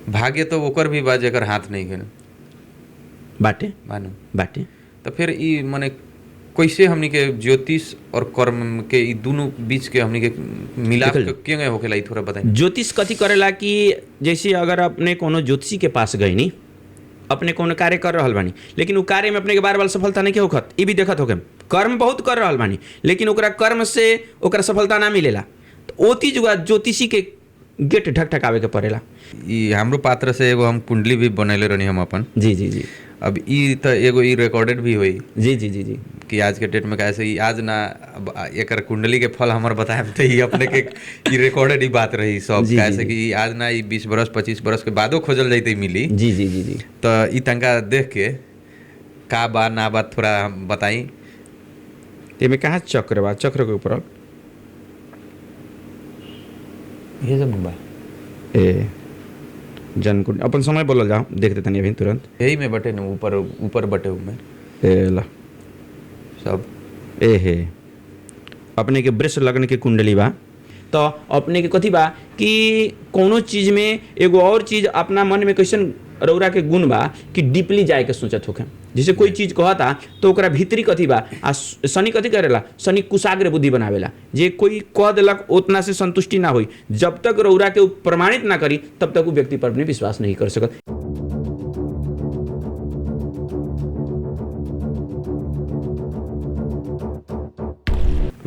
भाग्य तो ओकर भी बा जेकर हाथ नहीं है बाटे मानो। बाटे तो फिर ई माने कैसे हमनी के ज्योतिष और कर्म के ई दोनों बीच के हमनी के मिलाप देखल के क्यों होखेला, ई थोड़ा बताई। ज्योतिष कथी करेला कि जैसे अगर अपने कोनो ज्योतिषी के पास गई नी, अपने कोनो कार्य कर रहल बानी, लेकिन उ कार्य में अपने के बार बार सफलता नहीं के होखत, ई भी देखत होके कर्म बहुत कर रहल बानी लेकिन ओकरा कर्म से ओकरा सफलता ना मिलेला, तो ओ चीज ज्योतिषी के गेट ढकढकावे के पड़ेला। ई हमरो पात्र से एगो हम कुंडली भी बनैले रहनी हम अपन। जी जी जी अब ई तो एगो ई रिकॉर्डेड भी हुई जी जी जी जी कि आज के डेट में कैसे ई आज ना अब एकर कुंडली के फल हमर बताएब तो ई अपने के ई रिकॉर्डेड ही बात रही सब। जी, जी, कैसे जी। कि ई आज ना ई 20 बरस 25 बरस के बादो खोजल जैते मिली। जी जी जी जी तो ई तंका देख के का बा ना बा थोड़ा हम बताई। तेमे कहाँ चक्र बा, चक्र के ऊपर ये सब बा ए जनकुंड अपन समय बोलल जाओ देख देते नहीं अभी तुरंत। यही में बटे न ऊपर ऊपर बटे में ए ला सब। ए हे अपने के वृष लग्न के कुंडली बा, तो अपने के कथी बा कि कोनो चीज में एगो और चीज अपना मन में कैसन रौरा के गुण बा कि डीपली जाए के सोचत होखे। जैसे कोई चीज कहता तो ओकरा भीतरी कथी बा आ शनि कथी करेला, शनि कुशाग्र बुद्धि बनावेला। जे कोई कह देलक उतना से संतुष्टि ना होई, जब तक रौरा के उ प्रमाणित ना करी तब तक वो व्यक्ति पर अपने विश्वास नहीं कर सकत।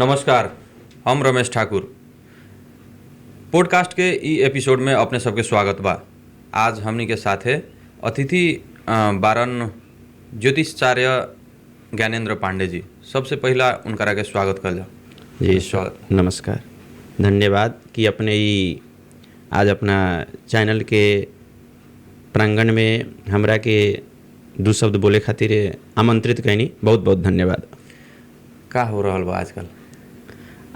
नमस्कार, हम रमेश ठाकुर। पॉडकास्ट के ई एपिसोड में अपने सबके स्वागत बा। आज हमनी के साथे अतिथि बारन ज्योतिषाचार्य ज्ञानेंद्र पांडे जी। सबसे पहला उनकरा के स्वागत कर जाओ। जी स्वागत, नमस्कार, धन्यवाद कि अपने ई आज अपना चैनल के प्रांगण में हमरा के दू शब्द बोले खातिर आमंत्रित कैनी, बहुत बहुत धन्यवाद। का हो रहल बा आजकल?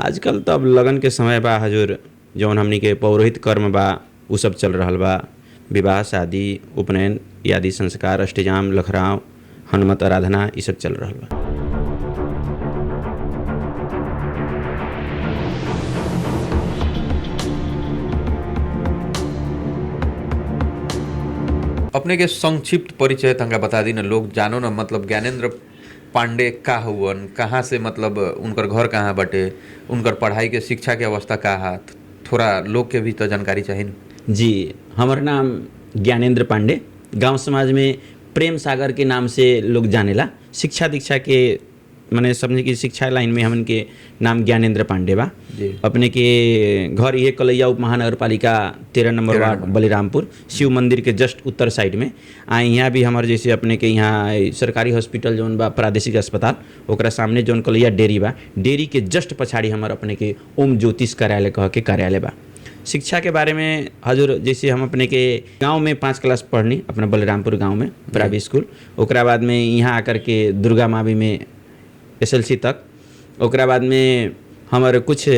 आजकल तो अब लगन के समय बा हजूर, जौन हमनी के पौरोहित कर्म बा उ सब चल रहल बा। विवाह, शादी, उपनयन आदि संस्कार, अष्टजाम, लखराव, हनुमत आराधना ये सब चल रहल बा। अपने के संक्षिप्त परिचय तंका बता दी ना, लोग जानो ना। मतलब ज्ञानेंद्र पांडे का हुवन, कहाँ से, मतलब उनकर घर कहाँ बटे, उनकर पढ़ाई के शिक्षा के अवस्था का है, थोड़ा लोग के भी तो जानकारी चाहिए ना। जी, हमार नाम ज्ञानेंद्र पांडे, गांव समाज में प्रेम सागर के नाम से लोग जानेला। शिक्षा दीक्षा के माने समझे कि शिक्षा लाइन में हमन के नाम ज्ञानेंद्र पांडे बा। अपने के घर ये कलैया उप महानगर पालिका 13 नंबर वार्ड बलिरामपुर, शिव मंदिर के जस्ट उत्तर साइड में। यहाँ भी हमारे जैसे अपने के यहाँ सरकारी हॉस्पिटल जौन बा, प्रादेशिक अस्पताल, ओकरा सामने जौन कलैया डेरी बा, डेरी के जस्ट पछाड़ी हमार अपने के ओम ज्योतिष कार्यालय कह के कार्यालय बा। शिक्षा के बारे में हजूर, जैसे हम अपने के गांव में 5 क्लास पढ़नी, अपना बलिरामपुर गांव में प्राइवेट स्कूल। ओकरा बाद में यहाँ आकर के दुर्गा मावी में SLC तक। ओकरा बाद में हमारे कुछ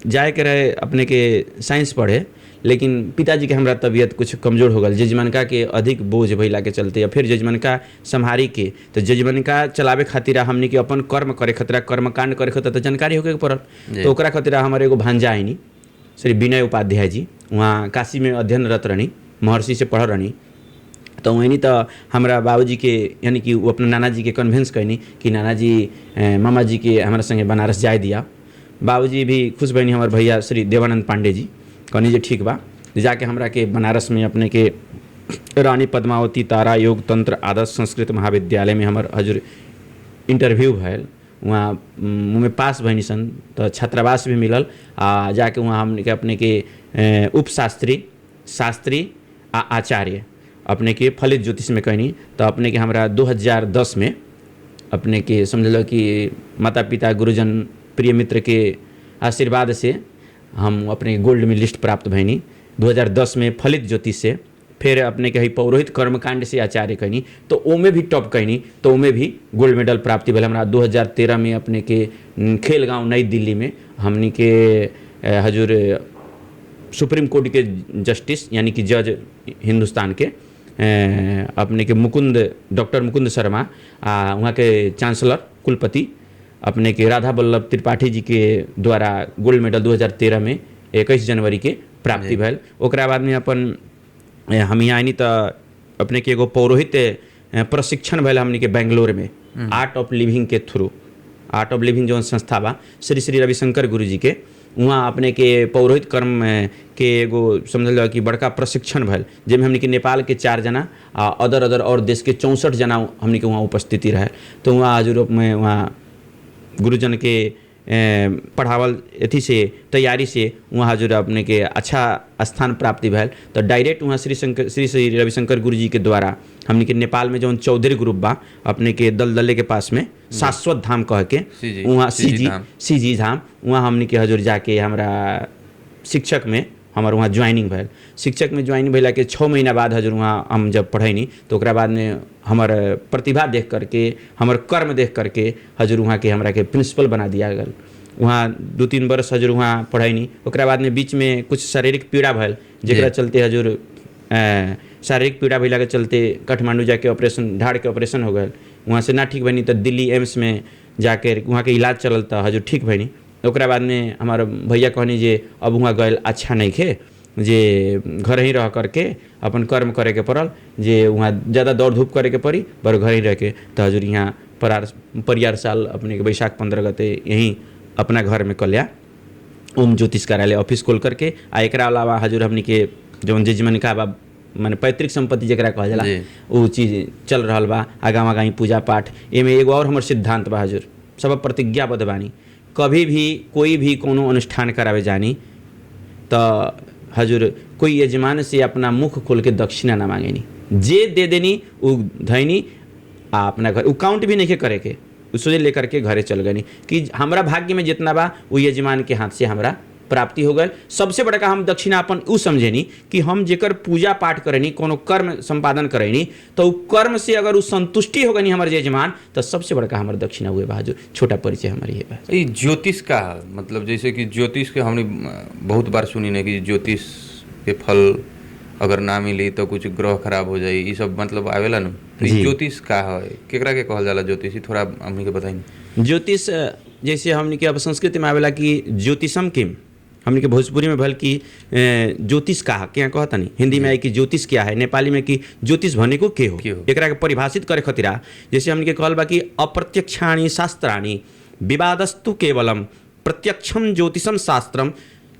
जाए के रहे अपने के साइंस पढ़े, लेकिन पिताजी के हमरा तबीयत कुछ कमज़ोर हो गल, जजमनका के अधिक बोझ भइला के चलते, या फिर जजमनका संभारी के, तो जजमनका चलावे खातिर हमने के अपन कर्म करे खतरा, कर्मकांड करे खतरा तो जानकारी होके पड़ल। तो ओकरा खातिर हमारे एगो भांजा आईनी श्री विनय उपाध्याय जी, वहाँ काशी में अध्ययनरत रहनी, महर्षि से पढ़ रहनी। तो वहीं तो हमारा बाबूजी के यानी कि वो अपने नाना जी के कन्विंस कैनी कि नाना जी मामा जी के हमारे संगे बनारस जाए दिया। बाबूजी भी खुश बनी, हमारे भैया श्री देवानंद पांडे जी कहनी जे ठीक बा, जाके हमरा के बनारस में अपने के रानी पद्मावती तारा योग तंत्र आदर्श संस्कृत महाविद्यालय में हमार हजूर इंटरव्यू भैल। वहाँ में पास भैनी सन, तो छात्रावास भी मिलल। जाके वहाँ हमने के अपने के उपशास्त्री, शास्त्री आ आचार्य अपने के फलित ज्योतिष में कहनी। तो अपने के हमरा 2010 में अपने के समझ लो कि माता पिता गुरुजन प्रिय मित्र के आशीर्वाद से हम अपने गोल्ड मेडलिस्ट प्राप्त भैनी 2010 में फलित ज्योतिष से। फिर अपने के पौरोहित कर्मकांड से आचार्य कहनी, तो ओमे भी टॉप कहनी, तो ओमे भी गोल्ड मेडल प्राप्ति भेल हमरा। 2013 में अपने के खेलगांव नई दिल्ली में हमनी के हजूर सुप्रीम कोर्ट के जस्टिस यानी कि जज हिंदुस्तान के अपने के डॉक्टर मुकुंद शर्मा, वहाँ के चांसलर कुलपति अपने के राधा वल्लभ त्रिपाठी जी के द्वारा गोल्ड मेडल 2013 में 21 जनवरी के प्राप्ति भेल। ओकरा बाद में अपन हम यहाँ आनी तो अपने के एगो पौरोहित प्रशिक्षण भैल हमनी के बेंगलोर में आर्ट ऑफ लिविंग के थ्रू। आर्ट ऑफ लिविंग जो संस्था बा श्री श्री रविशंकर गुरु जी के, वहाँ अपने के पौरोहित कर्म के एगो समझल कि बड़का प्रशिक्षण भैल, जिसमें हमनी के नेपाल के 4 जना आ अदर और देश के 64 जना हमनी के वहाँ उपस्थिति रहे। तो वहाँ यूरोप में वहाँ गुरुजन के पढ़ावल अथी से तैयारी से वहाँ हजूर अपने के अच्छा स्थान प्राप्ति भैल। तो डायरेक्ट वहाँ श्री श्री रविशंकर गुरु जी के द्वारा हमने के नेपाल में जो चौधरी ग्रुप बा अपने के दलदले के पास में शाश्वत धाम कह के वहाँ सीजी धाम, वहाँ हमने के हजूर जाके हमारा शिक्षक में हमार वहाँ ज्वाइनिंग भैल। शिक्षक में ज्वाइनिंग भैला के 6 महीना बाद हजूर वहाँ हम जब पढ़ैनी तो ओकरा बाद में हमार प्रतिभा देख करके हमार कर्म देख करके हजूर वहाँ के हमरा के प्रिंसिपल बना दिया गया। वहाँ 2-3 वर्ष हजूर वहाँ पढ़ैनी। ओकरा बाद में बीच में कुछ शारीरिक पीड़ा भैल, जेकरा चलते हजूर शारीरिक पीड़ा भैला के चलते काठमांडू जाके ऑपरेशन ढाड़ के ऑपरेशन हो गए। वहाँ से ना ठीक भैनी तो दिल्ली एम्स में जाके वहाँ के इलाज चलल था, हजूर ठीक भैनी। ओकरा बाद में हमार भैया कहनी जे अब वहाँ गए अच्छा नहीं खे, जे घर ही रह करके अपन कर्म करे के पड़ल, जे वहाँ ज़्यादा दौड़ धूप करे के पड़ी पर घर ही रह के। तो हजूर यहाँ परियार साल अपने के बैसाख 15 गते यहीं अपना घर में कल्या ओम ज्योतिष कार्यालय ऑफिस खोल करके आ एकरा अलावा हजूर हमनी के जौन जजमन का बा माने पैतृक संपत्ति जरा कहल जाला वो चीज़ चल रहा बा। आगाम आगामी पूजा पाठ एमें एगो और हमर सिद्धांत बा हजूर सब प्रतिज्ञाबद्ध बानी, कभी भी कोई भी कोनो अनुष्ठान करावे जानी तो हजूर कोई यजमान से अपना मुख खोल के दक्षिणा ना मांगेनी, जे दे देनी वो धैनी आ अपना घर काउंट भी नहीं करे के सोचे लेकर के घरे चल गनी कि हमारा भाग्य में जितना बा वो यजमान के हाथ से हमरा प्राप्ति हो गए। सबसे बड़का हम दक्षिणापन उ समझेनी कि हम जेकर पूजा पाठ करेनी कोनो कर्म संपादन करेनी तो कर्म से अगर उ संतुष्टि हो गनी हमारे यजमान तो सबसे बड़का हमारे दक्षिणा हुए बा। जो छोटा परिचय हमारी है बा। ये ज्योतिष का मतलब जैसे कि ज्योतिष के हमने बहुत बार सुनी ना कि ज्योतिष के फल अगर ना मिली तो कुछ ग्रह खराब हो जाए, ये सब मतलब आवेला ना। तो ज्योतिष का है केकरा के कहल जाला ज्योतिष, थोड़ा हमनी के बताई। ज्योतिष जैसे हमनी के अब संस्कृति में आवेला कि ज्योतिषम किम, हमने के भोजपुरी में भल कि ज्योतिष का क्या कहता नहीं, हिंदी में आई कि ज्योतिष क्या है, नेपाली में कि ज्योतिष भने को के हो। एकरा के परिभाषित करे खतिरा जैसे हमने के कहल बा कि अप्रत्यक्षाणि शास्त्राणि विवादस्तु केवलम प्रत्यक्षम ज्योतिषम शास्त्रम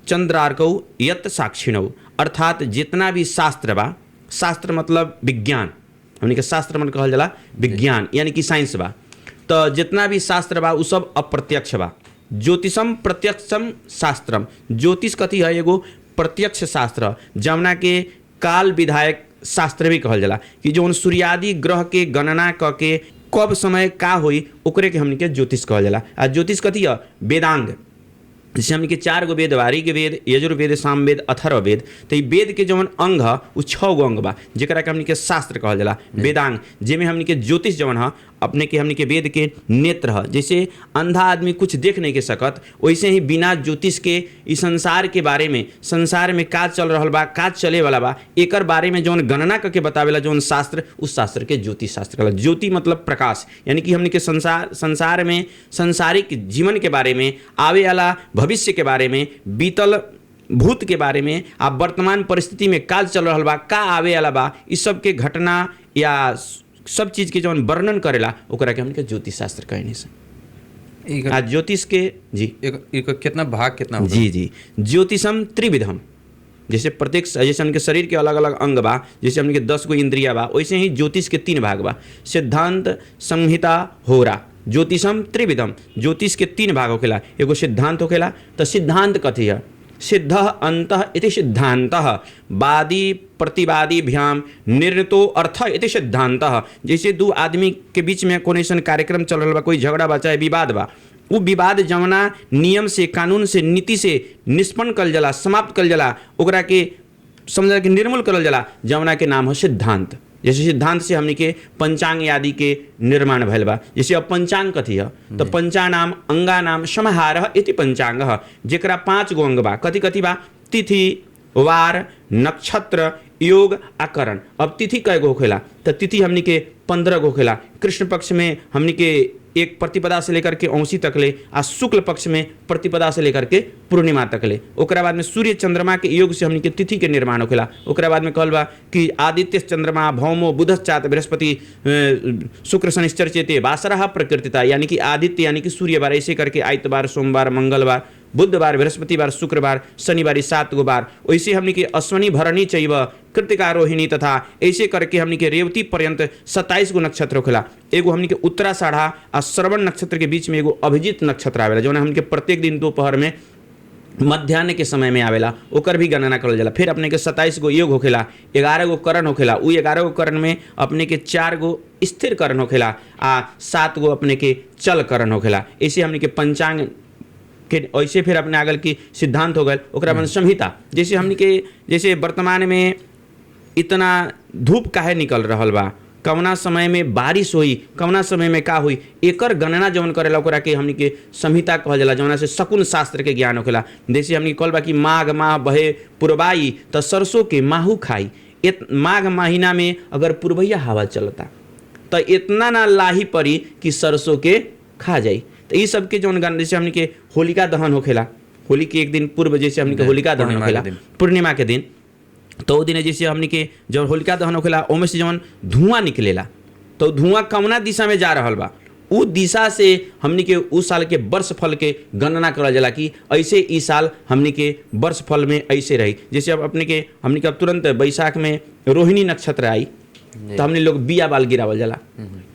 चंद्रार्कौ यत साक्षिणौ। अर्थात जितना भी शास्त्र बा, शास्त्र मतलब विज्ञान, हमने के शास्त्र मन कहल जाला विज्ञान यानी कि साइंस बा, तो जितना भी शास्त्र बा उ सब अप्रत्यक्ष बा। ज्योतिषम प्रत्यक्षम शास्त्रम, ज्योतिष कथी है एगो प्रत्यक्ष शास्त्र जमुना के काल विधायक शास्त्र भी कहल जाला कि जो सूर्यादि ग्रह के गणना क के कब समय का होई ओकरे के हमनी के ज्योतिष कहल जाला। आ ज्योतिष कथी है वेदांग, जैसे हमनी के 4 गो वेद बा, ऋग वेद, यजुर्वेद, सामवेद, अथर्व वेद। तो ये वेद के जवन अंग है वो 6 गो अंग बा जेकरा के हमनी के शास्त्र कहल जाला वेदांग, जेमे हमनी के ज्योतिष जवन है अपने के हमनी के वेद के नेत्र है। जैसे अंधा आदमी कुछ देख नहीं के सकत वैसे ही बिना ज्योतिष के इस संसार के बारे में, संसार में का चल रहा बा, का चले वाला बा, एकर बारे में जौन गणना करके बतावेला जौन शास्त्र, उस शास्त्र के ज्योतिष शास्त्र कहला। ज्योति मतलब प्रकाश, यानी कि हमनी के संसार में संसारिक जीवन के बारे में, आवे वाला भविष्य के बारे में, बीतल भूत के बारे में, आप वर्तमान परिस्थिति में का चल रहा बा, का आवे वाला बा, इस सब के घटना या सब चीज़ के जौन वर्णन करेला ओकरा के हमके ज्योतिष शास्त्र कहने से। आज ज्योतिष के जी एक कितना भाग कितना होगा? जी ज्योतिषम त्रिविधम, जैसे प्रत्येक जैसे हमके शरीर के अलग अलग अंग बा, जैसे हमके 10 गो इंद्रिया बा, वैसे ही ज्योतिष के 3 भाग बा। सिद्धांत, संहिता, होरा। ज्योतिषम त्रिविधम, ज्योतिष के 3 भाग होखेला। एगो सिद्धांत होखेला, तो सिद्धांत कथी है? सिद्ध अंतः इति सिद्धांतः वादी प्रतिवादीभ्याम निर्णितो अर्थ इति सिद्धांतः। जैसे 2 आदमी के बीच में कोनो ऐसा कार्यक्रम चल रहा बा, कोई झगड़ा बा चाहे विवाद बा, वो विवाद जमना नियम से, कानून से, नीति से निष्पन्न कल जाला, समाप्त कल जाला, ओकरा के समझ के निर्मूल करल जाला, जमना के नाम है सिद्धांत। जैसे सिद्धांत से हमनी के पंचांग आदि के निर्माण भैल बा। जैसे अब पंचांग कथी है? तो पंचानाम अंगानाम समाहारः इति पंचांगः, जेकरा 5 गो अंग बा। कथी कथी बा? तिथि, वार, नक्षत्र, योग आ करण। अब तिथि कय गो होखेला? तो तिथि हमनी के 15 गो होखेला। कृष्ण पक्ष में हमनी के एक प्रतिपदा से लेकर के औंसी तक ले, आ शुक्ल पक्ष में प्रतिपदा से लेकर के पूर्णिमा तक ले। ओकरा बाद में सूर्य चंद्रमा के योग से हमनी के तिथि के निर्माण होखेला। ओकरा बाद में कहल बा कि आदित्य चंद्रमा भौमो बुधश्चात बृहस्पति शुक्र शनिश्चर चेते वासरः प्रकृतिता, यानी कि आदित्य यानी कि सूर्य बार, ऐसे करके आइतवार, सोमवार, मंगलवार, बुधवार, बृहस्पतिवार, शुक्रवार, शनिवार, 7 गो बार। वैसे हमनी के अश्वनी, भरणी, चैव, कृतिका, रोहिणी तथा ऐसे करके हमनी के रेवती पर्यंत 27 गो नक्षत्र होखेला। एगो हमनी के उत्तराषाढ़ा आ श्रवण नक्षत्र के बीच में एगो अभिजीत नक्षत्र आवेला, जौन हमनी के प्रत्येक दिन दोपहर में मध्याह्न के समय में आवेला, ओकर भी गणना करल जाला। फिर अपने के 27 गो योग होखेला, 11 गो करण होखेला। उ 11 गो करण में अपने के 4 गो स्थिर करण होखेला आ 7 गो अपने के चल करण होखेला। ऐसे हमने के पंचांग के ऐसे फिर अपने आगल की सिद्धांत हो गए। ओकरा बाद संहिता, जैसे हमने के जैसे वर्तमान में इतना धूप काहे निकल रहल बा, कवना समय में बारिश हुई, कवना समय में का हुई, एकर गणना जौन करेला ओकरा के हमनी के संहिता कहल जाला, जौना से शकुन शास्त्र के ज्ञान होखेला। जैसे हमनी कहल बा कि माघ माह बहे पुरबाई त सरसों के माहू खाई। माघ महीना में अगर पुरबैया हवा चलता तो इतना ना लाही पड़ी कि सरसों के खा जाई। तो ये सब के जौन जैसे हमनी के होलिका दहन होखेला, होली के एक दिन पूर्व जैसे हमनी के होलिका दहन होखेला पूर्णिमा के दिन, तो वो दिन जैसे हमनी के जब होलिका दहन होखेला ओमे से जौन धुआं निकलेला, तो धुआं कवना दिशा में जा रहल बा, उ दिशा से हमनी के उस साल के वर्ष फल के गणना करल जाला कि ऐसे इस साल हमनी के वर्ष फल में ऐसे रही। जैसे अब अपने के हमनी के अब तुरंत बैसाख में रोहिणी नक्षत्र आई तो हमने लोग बिया बाल गिरावल जाला,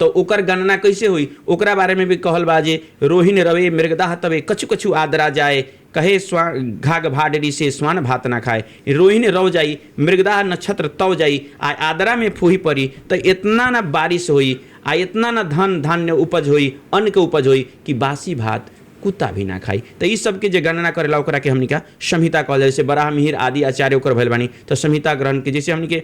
तो ओकर गणना कैसे हुई, ओकरा बारे में भी कहल बा जे रोहिण रवे मृगदाह तवे कछु कछु आदरा जाए, कहे घाघ भाडरी से स्वान भात ना खाए। रोहिणी रव जाई, मृगदाह नक्षत्र तव जाई, आदरा में फूही पड़ी तो इतना ना बारिश हुई, आ इतना ना धन धान्य उपज हुई, अन्न के उपज हुई कि बासी भात कुत्ता भी ना खाई। तो इस सब के जे गणना करेला ओकरा के हमनी का संहिता कहल, जैसे बराह मिहिर आदि आचार्य ओकर भइल बानी। तो संहिता ग्रहण के जैसे हमनी के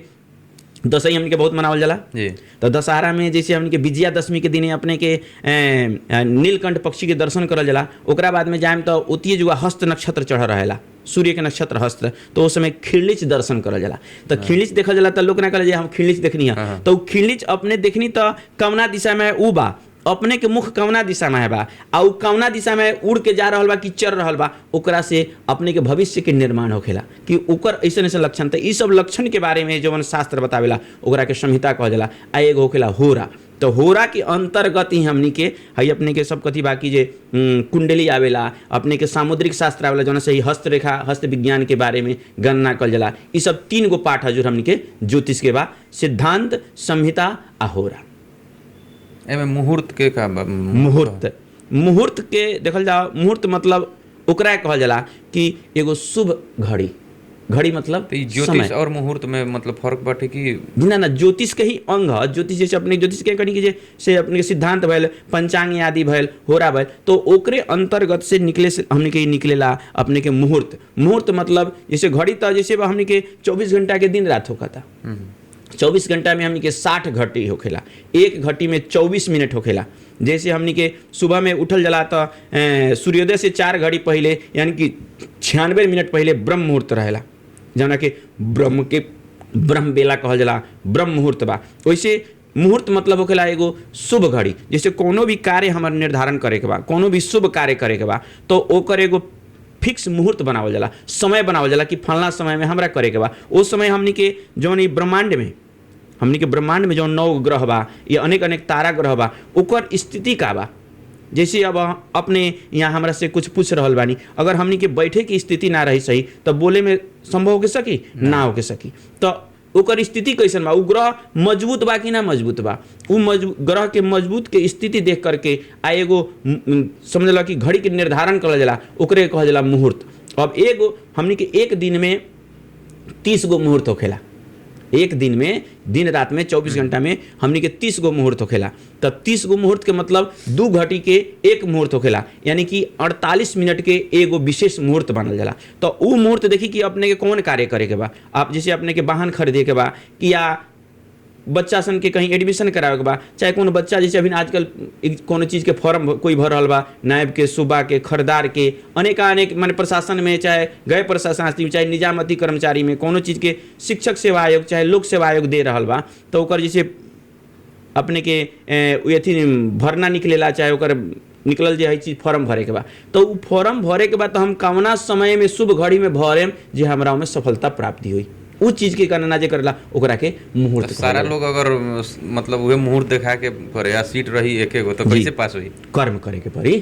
दशहरी हमनी के बहुत मनावल जाला जी। तो दशहरा में जैसे हमनी के विजयादशमी के दिन अपने के नीलकंठ पक्षी के दर्शन करल जाला। ओकरा बाद में जाएम तो ओतिये जुआ हस्त नक्षत्र चढ़ रहेला, सूर्य के नक्षत्र हस्त, तो उस समय खिड़लिच दर्शन करल जाला। तो खिड़लिच देखल जाला तो लोग ना कहल जे हम खिड़लिच देखनी है, तो खिड़लिच अपने देखनी तो कवना दिशा में उ बा, अपने के मुख कवना दिशा में है बा, आ उ कवना दिशा में उड़ के जा रहल बा कि चल रहल बा, ओकरा से अपने के भविष्य के निर्माण होखेला कि ओकर ऐसे ऐसे लक्षण। तो ई सब लक्षण के बारे में जवन शास्त्र बतावेला ओकरा के संहिता कहल जाला। आ एगो होखेला होरा, तो होरा के अंतर्गत ही हमनी के हई अपने के सब कथी बाकी जे कुंडली आवेला, अपने के सामुद्रिक शास्त्र आवेला, जौन से ही हस्तरेखा हस्त विज्ञान के बारे में गणना कल जाला। ई सब 3 गो पाठ है जो हमनी के ज्योतिष के बा, सिद्धांत, संहिता आ होरा। एमे मुहूर्त के का मुहूर्त के देखल जाओ, मुहूर्त मतलब ओकरा कहल जाला कि एगो शुभ घड़ी, घड़ी मतलब तो ज्योतिष और मुहूर्त में मतलब फर्क बाटे कि ना ज्योतिष के ही अंग है। ज्योतिष जैसे अपने ज्योतिष के कनी के से अपने के सिद्धांत भइल, पंचांग आदि भइल, होरा भइल, तो ओकरे अंतर्गत से निकले से हमने के निकलेला अपने के मुहूर्त। मुहूर्त मतलब जैसे घड़ी तो जैसे हमने के 24 घंटा के दिन रात होता, 24 घंटा में हमनी के 60 घटी होखेला, एक घटी में 24 मिनट होखेला। जैसे हमनी के सुबह में उठल जला तो सूर्योदय से 4 घड़ी पहले यानी कि 96 मिनट पहले ब्रह्म मुहूर्त रहेला, जौना के ब्रह्म बेला कहल जाला, ब्रह्म मुहूर्त बा। वैसे मुहूर्त मतलब होखेला एगो शुभ घड़ी। जैसे कोनो भी कार्य हमार निर्धारण करे के बा, कोनो भी शुभ कार्य करे के बा, तो ओकर एगो फिक्स मुहूर्त बनावल जाला, समय बनावल जाला कि फलना समय में हमरा करे के बा। उस समय हमनी के जौन ब्रह्मांड में हमनी के ब्रह्मांड में जौन 9 ग्रह बा या अनेक अनेक तारा ग्रह बा, ओकर स्थिति का बा। जैसे अब अपने यहाँ हमरा से कुछ पूछ रहल बानी, अगर हमनी के बैठे की स्थिति ना रही सही तो बोले में संभव हो के सकी ना हो के सकी, तो ओकर स्थिति कैसन बा, उ ग्रह मजबूत बा कि ना मजबूत बा, उ ग्रह के मजबूत के स्थिति देख करके आ एगो समझला कि घड़ी के निर्धारण करल जाला, ओकरे कहल जाला मुहूर्त। अब एगो हमनी के एक दिन में 30 गो मुहूर्त होखेला, एक दिन में दिन रात में 24 घंटा में हमनी के 30 गो मुहूर्त होखेला। तब 30 गो मुहूर्त के मतलब 2 घटी के 1 मुहूर्त होखेला, यानी कि 48 मिनट के एगो विशेष मुहूर्त बनल जाला। तो उ मुहूर्त देखी कि अपने के कौन कार्य करे के बा, आप जैसे अपने के वाहन खरीदे के बा कि या बच्चा सन के कहीं एडमिशन करावे के बा, चाहे कोनो बच्चा जैसे अभी आजकल कोनो चीज़ के फॉर्म कोई भर रहल बा, नायब के, सूबा के, खरीदार के, अनेक माने प्रशासन में, चाहे गए प्रशासन में, चाहे निजामती कर्मचारी में, कोनो चीज़ के शिक्षक सेवा आयोग चाहे लोक सेवा आयोग दे रहल बा, तो ओकर जैसे अपने के अथी भरना निकलेला, चाहे ओकर निकलल जे है चीज फॉर्म भरे के बा, तो उ फॉर्म भरे के बाद तो हम कवना समय में शुभ घड़ी में भरेम जे हमरा में सफलता प्राप्ति हुई, उ चीज के गणना जे करला ओकरा के मुहूर्त। सारा लोग अगर मतलब उहे मुहूर्त देखा के करे या सीट रही एके गो तो कैसे पास हुई? कर्म करे के पड़ी,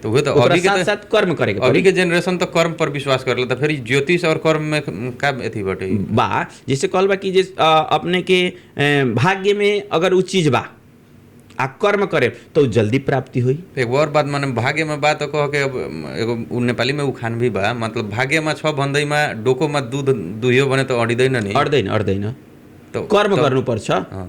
तो उहे तो ओकरा अभी के साथ साथ कर्म करे के अभी पड़ी। के जनरेशन तो कर्म पर विश्वास करला, तो फिर ज्योतिष और कर्म में का अथी बटे बा जैसे कहल बा कि जे अपने के भाग्य में अगर उ चीज बा आ कर्म करे तो जल्दी प्राप्ति हुई। एक और बात माने भाग्य में बात कह के अब एगो उ नेपाली में उखान भी बा, मतलब भाग्य में 6 भन्दै में डोको में दूध दुहियो बने तो अडिदैन नि, अड्दैन तो कर्म गर्नु पर्छ। हाँ।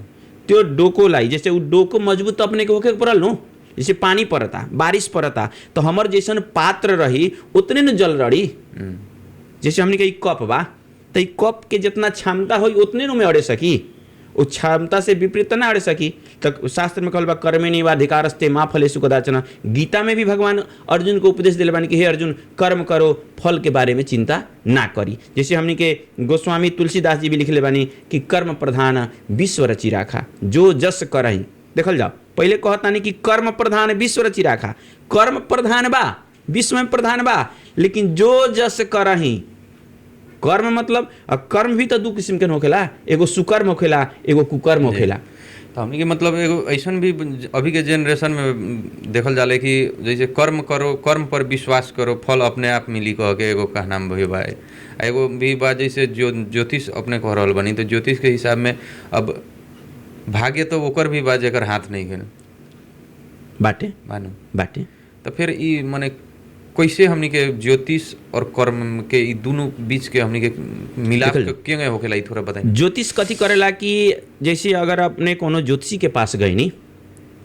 त्यो डोकोलाई जैसे उ डोको मजबूत तो अपने के होके परल नु, जैसे पानी परता, बारिश परता, तो हमर जैसन पात्र रही उतने न जल रही। जैसे हमने के कप बा, तो ई कप के जितना क्षमता होई उतने नु में अड़े सकी, उस क्षमता से विपरीत ना अड़े सकी। तो शास्त्र में कहल बा कर्मेणि वाधिकारस्ते मा फलेषु कदाचन। गीता में भी भगवान अर्जुन को उपदेश दिले बानी कि हे अर्जुन, कर्म करो, फल के बारे में चिंता ना करी। जैसे हमने के गोस्वामी तुलसीदास जी भी लिखले बानी कि कर्म प्रधान विश्व रचि राखा, जो जस करही। देखल जाओ, पहले कहतानी कि कर्म प्रधान विश्व रचि राखा, कर्म प्रधान बा, विश्व में प्रधान बा, लेकिन जो जस करही। कर्म मतलब कर्म भी तो 2 किस्म के होखेला, एगो सुकर्म होखेला, एगो कुकर्म होखेला। तो हमने के मतलब एगो ऐसन भी अभी के जनरेशन में देखल जाले कि जैसे कर्म करो, कर्म पर विश्वास करो, फल अपने आप मिली कह के एगो कहना भी बा। एगो भी बा जैसे ज्योतिष अपने कह रहल बनी, तो ज्योतिष के हिसाब में अब भाग्य तो ओकर भी बा जेकर हाथ नहीं है बाटे मानो बाटे। तो फिर ई माने कैसे हमनी के ज्योतिष और कर्म के ई दोनों बीच के हमनी के मिलाप क्यों होखेला, ई थोड़ा बताइए। ज्योतिष कथी करेला कि जैसे अगर अपने कोनो ज्योतिषी के पास गई नी,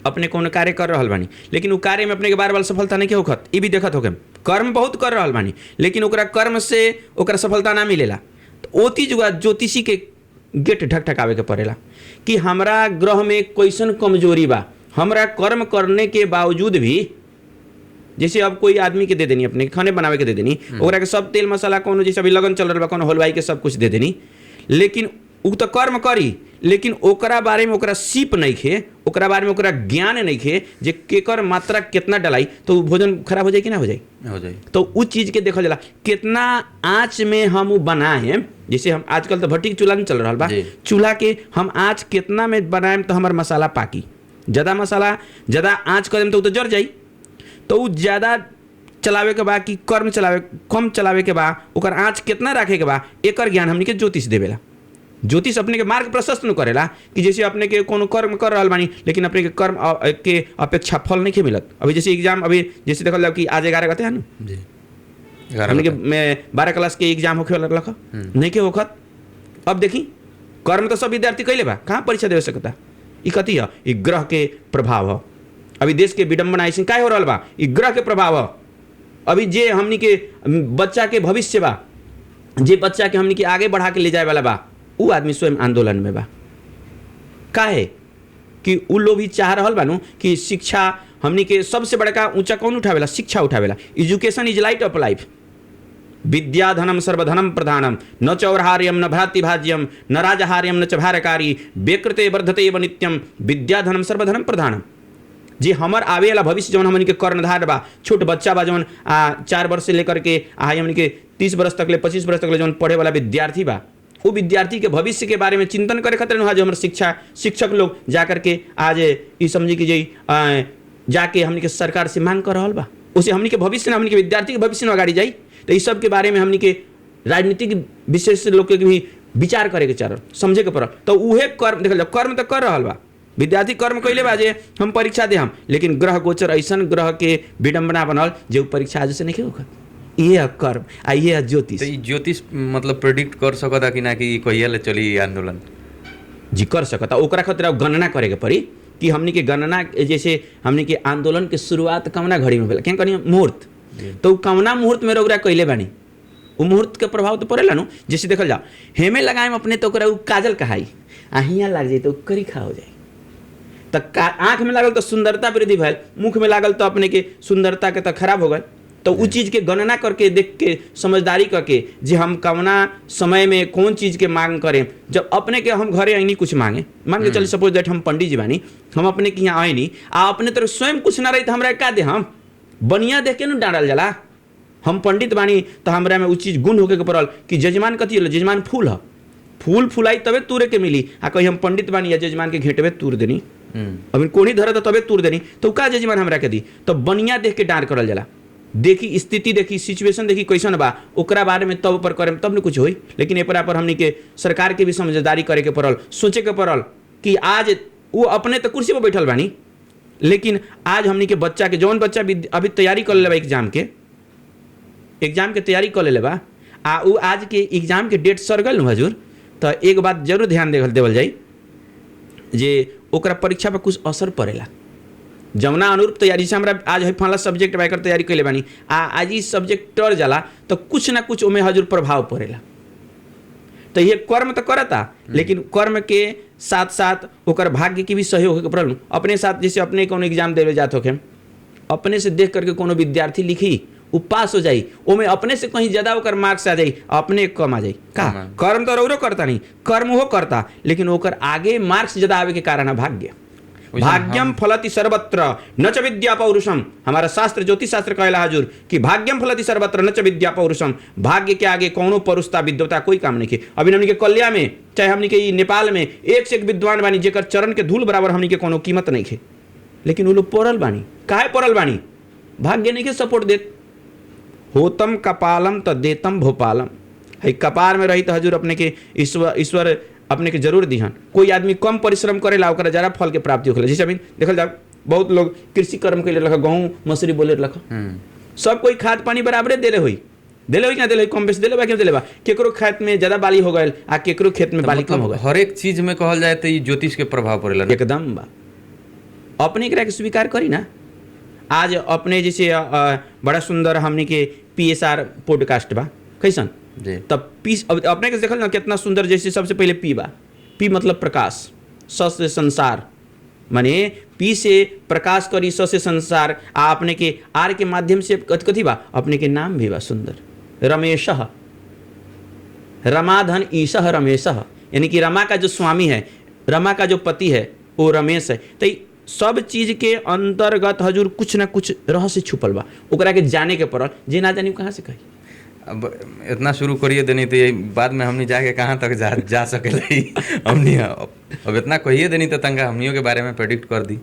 अपने कोनो कार्य कर रहल बानी, लेकिन उ कार्य में अपने के बार सफलता नहीं के होखत, ई भी देखत होके कर्म बहुत कर रहल बानी, लेकिन ओकरा कर्म से ओकरा सफलता ना मिलेला, तो ओ चीज ज्योतिषी के गेट ढकढकावे के पड़ेला कि हमरा ग्रह में कैसन कमजोरी बा, हमरा कर्म करने के बावजूद भी। जैसे अब कोई आदमी के दे देनी, अपने खाने बनावे के दे देनी, ओकरा के सब तेल मसाला कोनो जैसे अभी लगन चल रहा बा, कोनो हलवाई के सब कुछ दे देनी, लेकिन उ तो कर्म करी, लेकिन ओकरा बारे में ओकरा सीप नहीं खे, ओकरा बारे में ओकरा ज्ञान नहीं खे जे केकर मात्रा कितना डलाई, तो भोजन खराब हो जाए कि ना हो जाए। तो उस चीज के देखल जाला कितना आँच में हम उ बनाए। जैसे हम आजकल तो भट्टी के चूल्हा नहीं चल रहा बा, चूल्हा के हम आँच कितना में बनाएम तो हमार मसाला पाकी। ज़्यादा मसाला ज़्यादा आँच करेम तो जर जाई, तो उ ज़्यादा चलावे के बा कि कर्म चलावे कम चलावे के बा, ओकर आँच कितना रखे के बा, एकर ज्ञान हमनी के ज्योतिष देवेला। ज्योतिष अपने के मार्ग प्रशस्त न करेला कि जैसे अपने के कोनो कर्म कर रहल बानी, लेकिन अपने के कर्म के अपेक्षा फल नहीं के मिलत। अभी जैसे एग्जाम अभी जैसे देखल जाओ कि आज 11 गते है ना, हमने के 12 क्लास के एग्जाम होखे वाला लख नहीं के होखत। अब देखी कर्म तो सब विद्यार्थी कैले बा, कहाँ परीक्षा दे सकता। ई कथी है? ई ग्रह के प्रभाव है। अभी देश के विडम्बना ऐसे क्या हो रहा बा, ई ग्रह के प्रभाव है। अभी जे हमनी के बच्चा के भविष्य बा, जे बच्चा के हमनी के आगे बढ़ा के ले जाए वाला बा, उ आदमी स्वयं आंदोलन में बा। काहे कि उ लोग भी चाह रहल बानू कि शिक्षा हमनी के सबसे बड़का ऊंचा कौन उठावेला? शिक्षा उठावेला। Education is light of life. विद्या धनम सर्वधनम प्रधानम, न चौरहार्यम न भ्रातिभाज्यम न राजहार्यम न च भारकारी, बेकृते वर्धते व नित्यम, विद्या धनम सर्वधनम प्रधानम। जे हमर आवे वाला भविष्य जौन हमन के कर्णधार बा, छोट बच्चा बा जौन 4 वर्ष से लेकर के हमन के 30 वर्ष तक ले 25 वर्ष तक ले जौन पढ़े वाला विद्यार्थी बा, वो विद्यार्थी के भविष्य के बारे में चिंतन करे खातिर जो हमारे शिक्षक लोग जाकर के आज ये समझी कि जाके हमनी के सरकार से मांग कर रहा बा, उसे हमनी के भविष्य ना, हमनी के विद्यार्थी के भविष्य में अगाड़ी जाई। तो इस सब के बारे में हमनी के राजनीतिक विशेष लोग के भी विचार करे के चाह समझे के पड़ल। तो उहे कर्म देखल जाओ, कर्म तो कर रहा बा, विद्यार्थी कर्म कैले बाजे हम परीक्षा दे हम, लेकिन ग्रह गोचर ऐसा ग्रह के विडम्बना बनल जो परीक्षा आज से नहीं होगा। ये कर्म आ ये ज्योतिष। तो ज्योतिष मतलब प्रेडिक्ट कर सकता कि ना कि कहिया ले चली आंदोलन? जी कर सकता। ओकरा खातिर गणना करे के पड़ी कि हमनी के गणना जैसे हमनी के आंदोलन के शुरुआत कवना घड़ी में भेल, क्या कहनी मुहूर्त, तो कवना मुहूर्त में रौरा कैले बानी, वो मुहूर्त के प्रभाव तो पड़ेला नु। जैसे देखल जाओ हेमे लगाए अपने तो ओकरा काजल कहाई, आ हियाँ लाग जाई तो करीखा हो जाई। तो आँख में लागल तो सुंदरता वृद्धि भैल, मुख में लागल तो अपने के सुंदरता के तो खराब हो गए। तो उ चीज़ के गणना करके देख के समझदारी करके जे हम कवना समय में कौन चीज़ के मांग करें। जब अपने के हम घरे आईनी कुछ मांगे, मान के चलिए सपोज दैट हम पंडित जी बानी, हम अपने के यहाँ आईनी आ अपने तरफ स्वयं कुछ ना रही तो हमरा का दे, हम बनिया देख के न डांडल जाला। हम पंडित बानी तो हमरा में उ चीज़ गुण होके के पड़ल कि जजमान कथी होला, जजमान फूल ह, फूल फुलाई तबे तूरे के मिली। आ कहीं हम पंडित बानी या जजमान के घेटवे तूर देनी, अभी कोनी धरत तबे तूर देनी, तो का जजमान हमरा के दी। तो बनिया देख के डांड करल जाला, देखी स्थिति, देखी सिचुएशन, देखी कैसन बा, ओकरा बारे में तब पर करे तब न कुछ होई। लेकिन एपरा पर हमनी के सरकार के भी समझदारी करे के पड़ल, सोचे के पड़ल कि आज वो अपने तो कुर्सी पर बैठल बानी, लेकिन आज हमनी के बच्चा के, जौन बच्चा अभी तैयारी कर लेबा एग्जाम के तैयारी कर ले बा, आ उ आज के एग्जाम के डेट सर गल न हजूर, तो एक बात जरूर ध्यान देवल जाई जे ओकरा परीक्षा पर कुछ असर पड़ेला। जमुना अनुरूप तैयारी से हमरा आज है फला सब्जेक्ट बाकर तैयारी कैले बानी, आज ई सब्जेक्ट टर जाला तो कुछ ना कुछ ओमे हजूर प्रभाव पड़ेला। तो ये कर्म तो करता, लेकिन कर्म के साथ साथ ओकर भाग्य की भी सहयोग के पड़ल। अपने साथ जैसे अपने कोनो एग्जाम देवे जात होके, अपने से देख करके कोनो विद्यार्थी लिखी उ पास हो जाई, ओमे अपने से कहीं ज्यादा ओकर मार्क्स आ जाई, अपने कम आ जाई। का कर्म तो रौरो करता नहीं, कर्म वो करता, लेकिन ओकर आगे मार्क्स ज्यादा आवे के कारण है भाग्य। भाग्यम फलति सर्वत्र न च विद्या पौरुषम। हमारा शास्त्र ज्योतिष शास्त्र कहला हजूर कि भाग्यम फलति सर्वत्र न च विद्या पौरुषम। भाग्य के आगे कौनो परुषता विद्वता कोई काम नहीं के। अभी हमनी के कल्या में, चाहे हमनी के नेपाल में एक से एक विद्वान बानी जेकर चरण के धूल बराबर हमनी के कोनो कीमत नहीं खे, लेकिन वो लोग पड़ल बानी। काहे पड़ल बानी? भाग्य नहीं के सपोर्ट देत। होतम कपालम त देतम भोपालम। है कपार में रही तो हजूर अपने के ईश्वर अपने के जरूर दिहन। कोई आदमी कम परिश्रम करेला ओकरा जरा फल के प्राप्ति होखेला। जैसे अभी देखल जाओ बहुत लोग कृषि कर्म के लिए रखा, गहूँ मसूरी बोले रखा, सब कोई खाद पानी बराबरे देले हुई क्या देले, कम बेसी देले बा क्या देले बा। केकरो खेत में ज्यादा बाली हो गए आ केकरो खेत में बाली कम हो गए। हर एक चीज में कहल जाए तो ज्योतिष के प्रभाव पड़ेला एकदम बा। अपने एकरा के स्वीकार करी ना। आज अपने जैसे बड़ा सुंदर हमने के PSR पॉडकास्ट बा कैसन, तब पी अपने के देखल ना कितना सुंदर। जैसे सबसे पहले पी बा, पी मतलब प्रकाश, स से संसार, माने पी से प्रकाश करी, स से संसार। आ अपने के आर के माध्यम से कथी बा, अपने के नाम भी बा सुंदर, रमेश, रमाधन ईशः रमेश, यानी कि रमा का जो स्वामी है, रमा का जो पति है वो रमेश है। तो सब चीज के अंतर्गत हजूर कुछ ना कुछ रहस्य छुपल बा, ओकरा के जाने के पड़ल। जे ना जानी कहाँ से कही। अब इतना शुरू करिए देनी तो ये बाद में हमनी जाके कहाँ तक जा सकेला हमनी। अब इतना कहिए देनी तो तंगा हमनियों के बारे में प्रेडिक्ट कर दी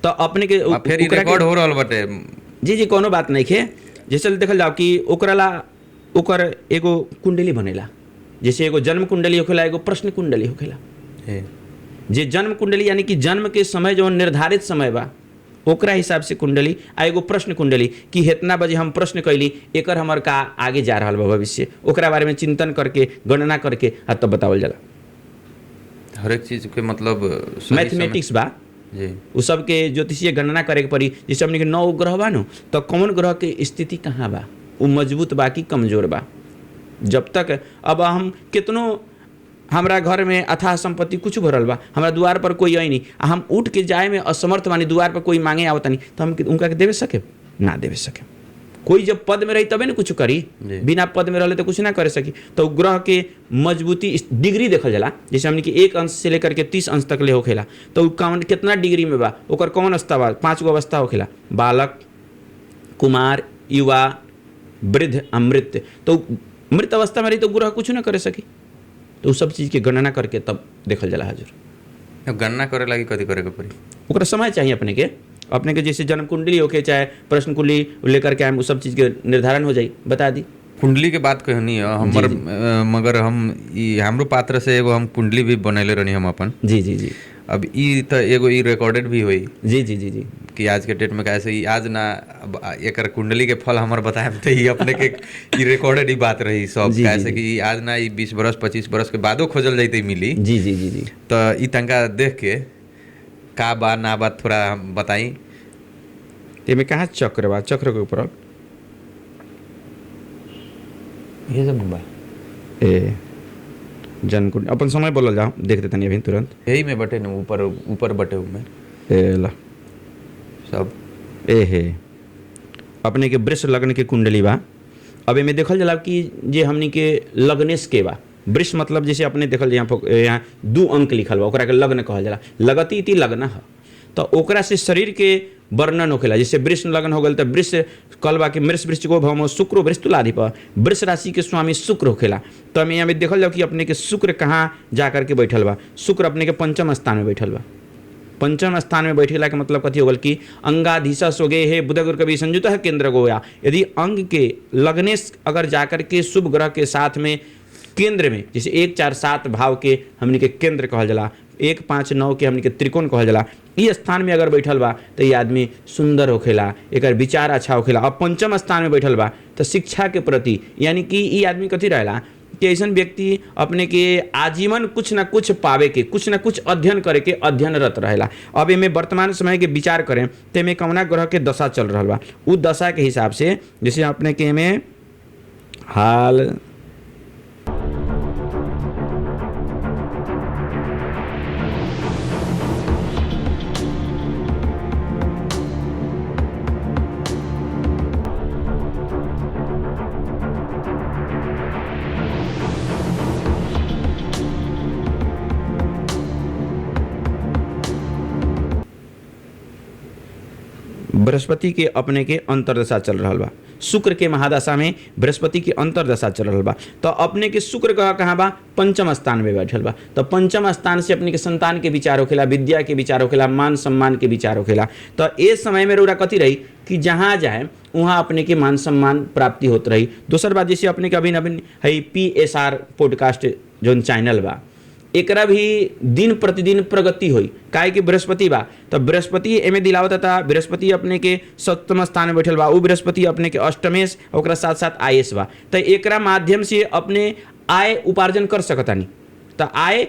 तो अपने के फिर रिकॉर्ड हो रहल बाटे। जी कोनो बात नहीं खे। जैसे देखल जाओ कि ओकराला ओकर एगो कुंडली बनेला, जैसे एगो जन्म कुंडली होखेला, एगो प्रश्न कुंडली होखेला। जे जन्म कुंडली यानी कि जन्म के समय जो निर्धारित समय बा ओकरा हिसाब से कुंडली, आ एगो प्रश्न कुंडली कि इतना बजे हम प्रश्न कैली एकर हमर का आगे जा रहा बा भविष्य, ओकरा बारे में चिंतन करके गणना करके आ तब बतावल जाला। हर एक चीज के मतलब मैथमेटिक्स बा जी, उ सब के ज्योतिषीय गणना करे के पड़ी। जैसे हमने के 9 ग्रह बा नु, तो कौन ग्रह के स्थिति कहाँ बा, वो मजबूत बा कि कमजोर बा। जब तक अब हम कितनो हमरा घर में अथाह संपत्ति कुछ भरल बा, हमरा द्वार पर कोई आई नहीं, हम उठ के जाए में असमर्थ बानी, द्वार पर कोई मांगे आवता नहीं, तो हम उनका के देवे सके ना देवे सके। कोई जब पद में रही तबे ना कुछ करी, बिना पद में रहले तो कुछ ना करे सकी। तो ग्रह के मजबूती डिग्री देखल जाला। जैसे हमने कि 1 अंश से लेकर के 30 अंश तक ले होखेला, तो कौन कितना डिग्री में बा, ओकर कौन अवस्था बा। 5 गो अवस्था होखेला, बालक, कुमार, युवा, वृद्ध, अमृत। तो मृत अवस्था में रही तो ग्रह कुछ ना करे सकी। तो सब चीज़ के गणना करके तब देखल जाला हजूर। गणना करे लगी कथी करे के पड़ी, ओकरा समय चाहिए अपने के जैसे जन्म कुंडली होके चाहे प्रश्न कुंडली लेकर के हम सब चीज़ के निर्धारण हो जाई। बता दी कुंडली के बात कहनी है हमर मगर हम हमरो पात्र से एगो हम कुंडली भी बनैले रहनी हम अपन। जी जी जी। अब ई तो एगो ई रिकॉर्डेड भी हुई। जी जी जी जी। कि आज के डेट में कैसे ही आज ना एकर कुंडली के फल हमर बताए तो ही अपने के ई रिकॉर्डेड ही बात रही सब। कैसे कि आज ना ई 20 बरस 25 बरस के बादो खोजल जाते मिली। जी जी जी जी। तो ई तंका देख के का बा ना बात थोड़ा बताई। में कहाँ चक्र बा, चक्र के ऊपर ये सब बा ए जन कुंडली अपन समय बोलल जाओ देख देते अभी तुरंत। यही में बटे न ऊपर ऊपर बटे में ए ला सब ए हे अपने के वृष लग्न के कुंडली बा। अब एमे देखल जाला कि जे हमनी के लग्नेश के बा। वृष मतलब जैसे अपने देखल यहाँ 2 अंक लिखल बा ओकरा के लग्न कहल जाला। लगती इति लग्न ह तो ओकरा से शरीर के वर्णन होखेला। जैसे वृष लग्न हो गल तो वृष कलबा के मृष वृश्चिको भौमो शुक्र वृषतुलाधिप वृष राशि के स्वामी शुक्र होखेला। तो हम यहाँ में देखल जाओ कि अपने के शुक्र कहाँ जा करके बैठल बा। शुक्र अपने के 5म स्थान में बैठल बा। 5म स्थान में बैठेला के मतलब कथी हो गल कि अंगाधीशा सोगे हे बुध गुरु कवि संयुत है केंद्र गोया। यदि अंग के लगनेश अगर जाकर के शुभ ग्रह के साथ में केंद्र में जैसे 1 4 7 भाव के हमनी के केंद्र कहल जाला 1 5 9 के हमनी के त्रिकोण कहल जाला। ई स्थान में अगर बैठल बा तो ये आदमी सुंदर होखेला एकर विचार अच्छा होखेला। अब 5म स्थान में बैठल बा तो शिक्षा के प्रति यानी कि ई आदमी कथी रहेला कि ऐसन व्यक्ति अपने के आजीवन कुछ ना कुछ पावे के कुछ ना कुछ अध्ययन करे के अध्ययनरत रहेला। अब एमे वर्तमान समय के विचार करें तो एमे कौना ग्रह के दशा चल रहा बा उ दशा के हिसाब से जैसे अपने के एमे हाल बृहस्पति के अपने के अंतरदशा चल रहा बा। शुक्र के महादशा में बृहस्पति के अंतरदशा चल रहा बा। तो अपने के शुक्र ग्रह कहाँ बा 5म स्थान में बैठल बा। तो 5म स्थान से अपने के संतान के विचार होखेला विद्या के विचार होखेला मान सम्मान के विचार होखेला। तो इस समय में रौरा कथी रही कि जहाँ जाए वहाँ अपने के मान सम्मान प्राप्ति होत रही। दूसर बात जैसे अपने के अभी है PSR पॉडकास्ट जो चैनल बा एकरा भी दिन प्रतिदिन प्रगति हुई काहे कि बृहस्पति बा। तो बृहस्पति एमे दिलावत था बृहस्पति अपने के 7म स्थान में बैठल बा। उ बृहस्पति अपने के अष्टमेश ओकरा साथ साथ आयस बा। तो एकरा माध्यम से अपने आय उपार्जन कर सकतानी। तो आय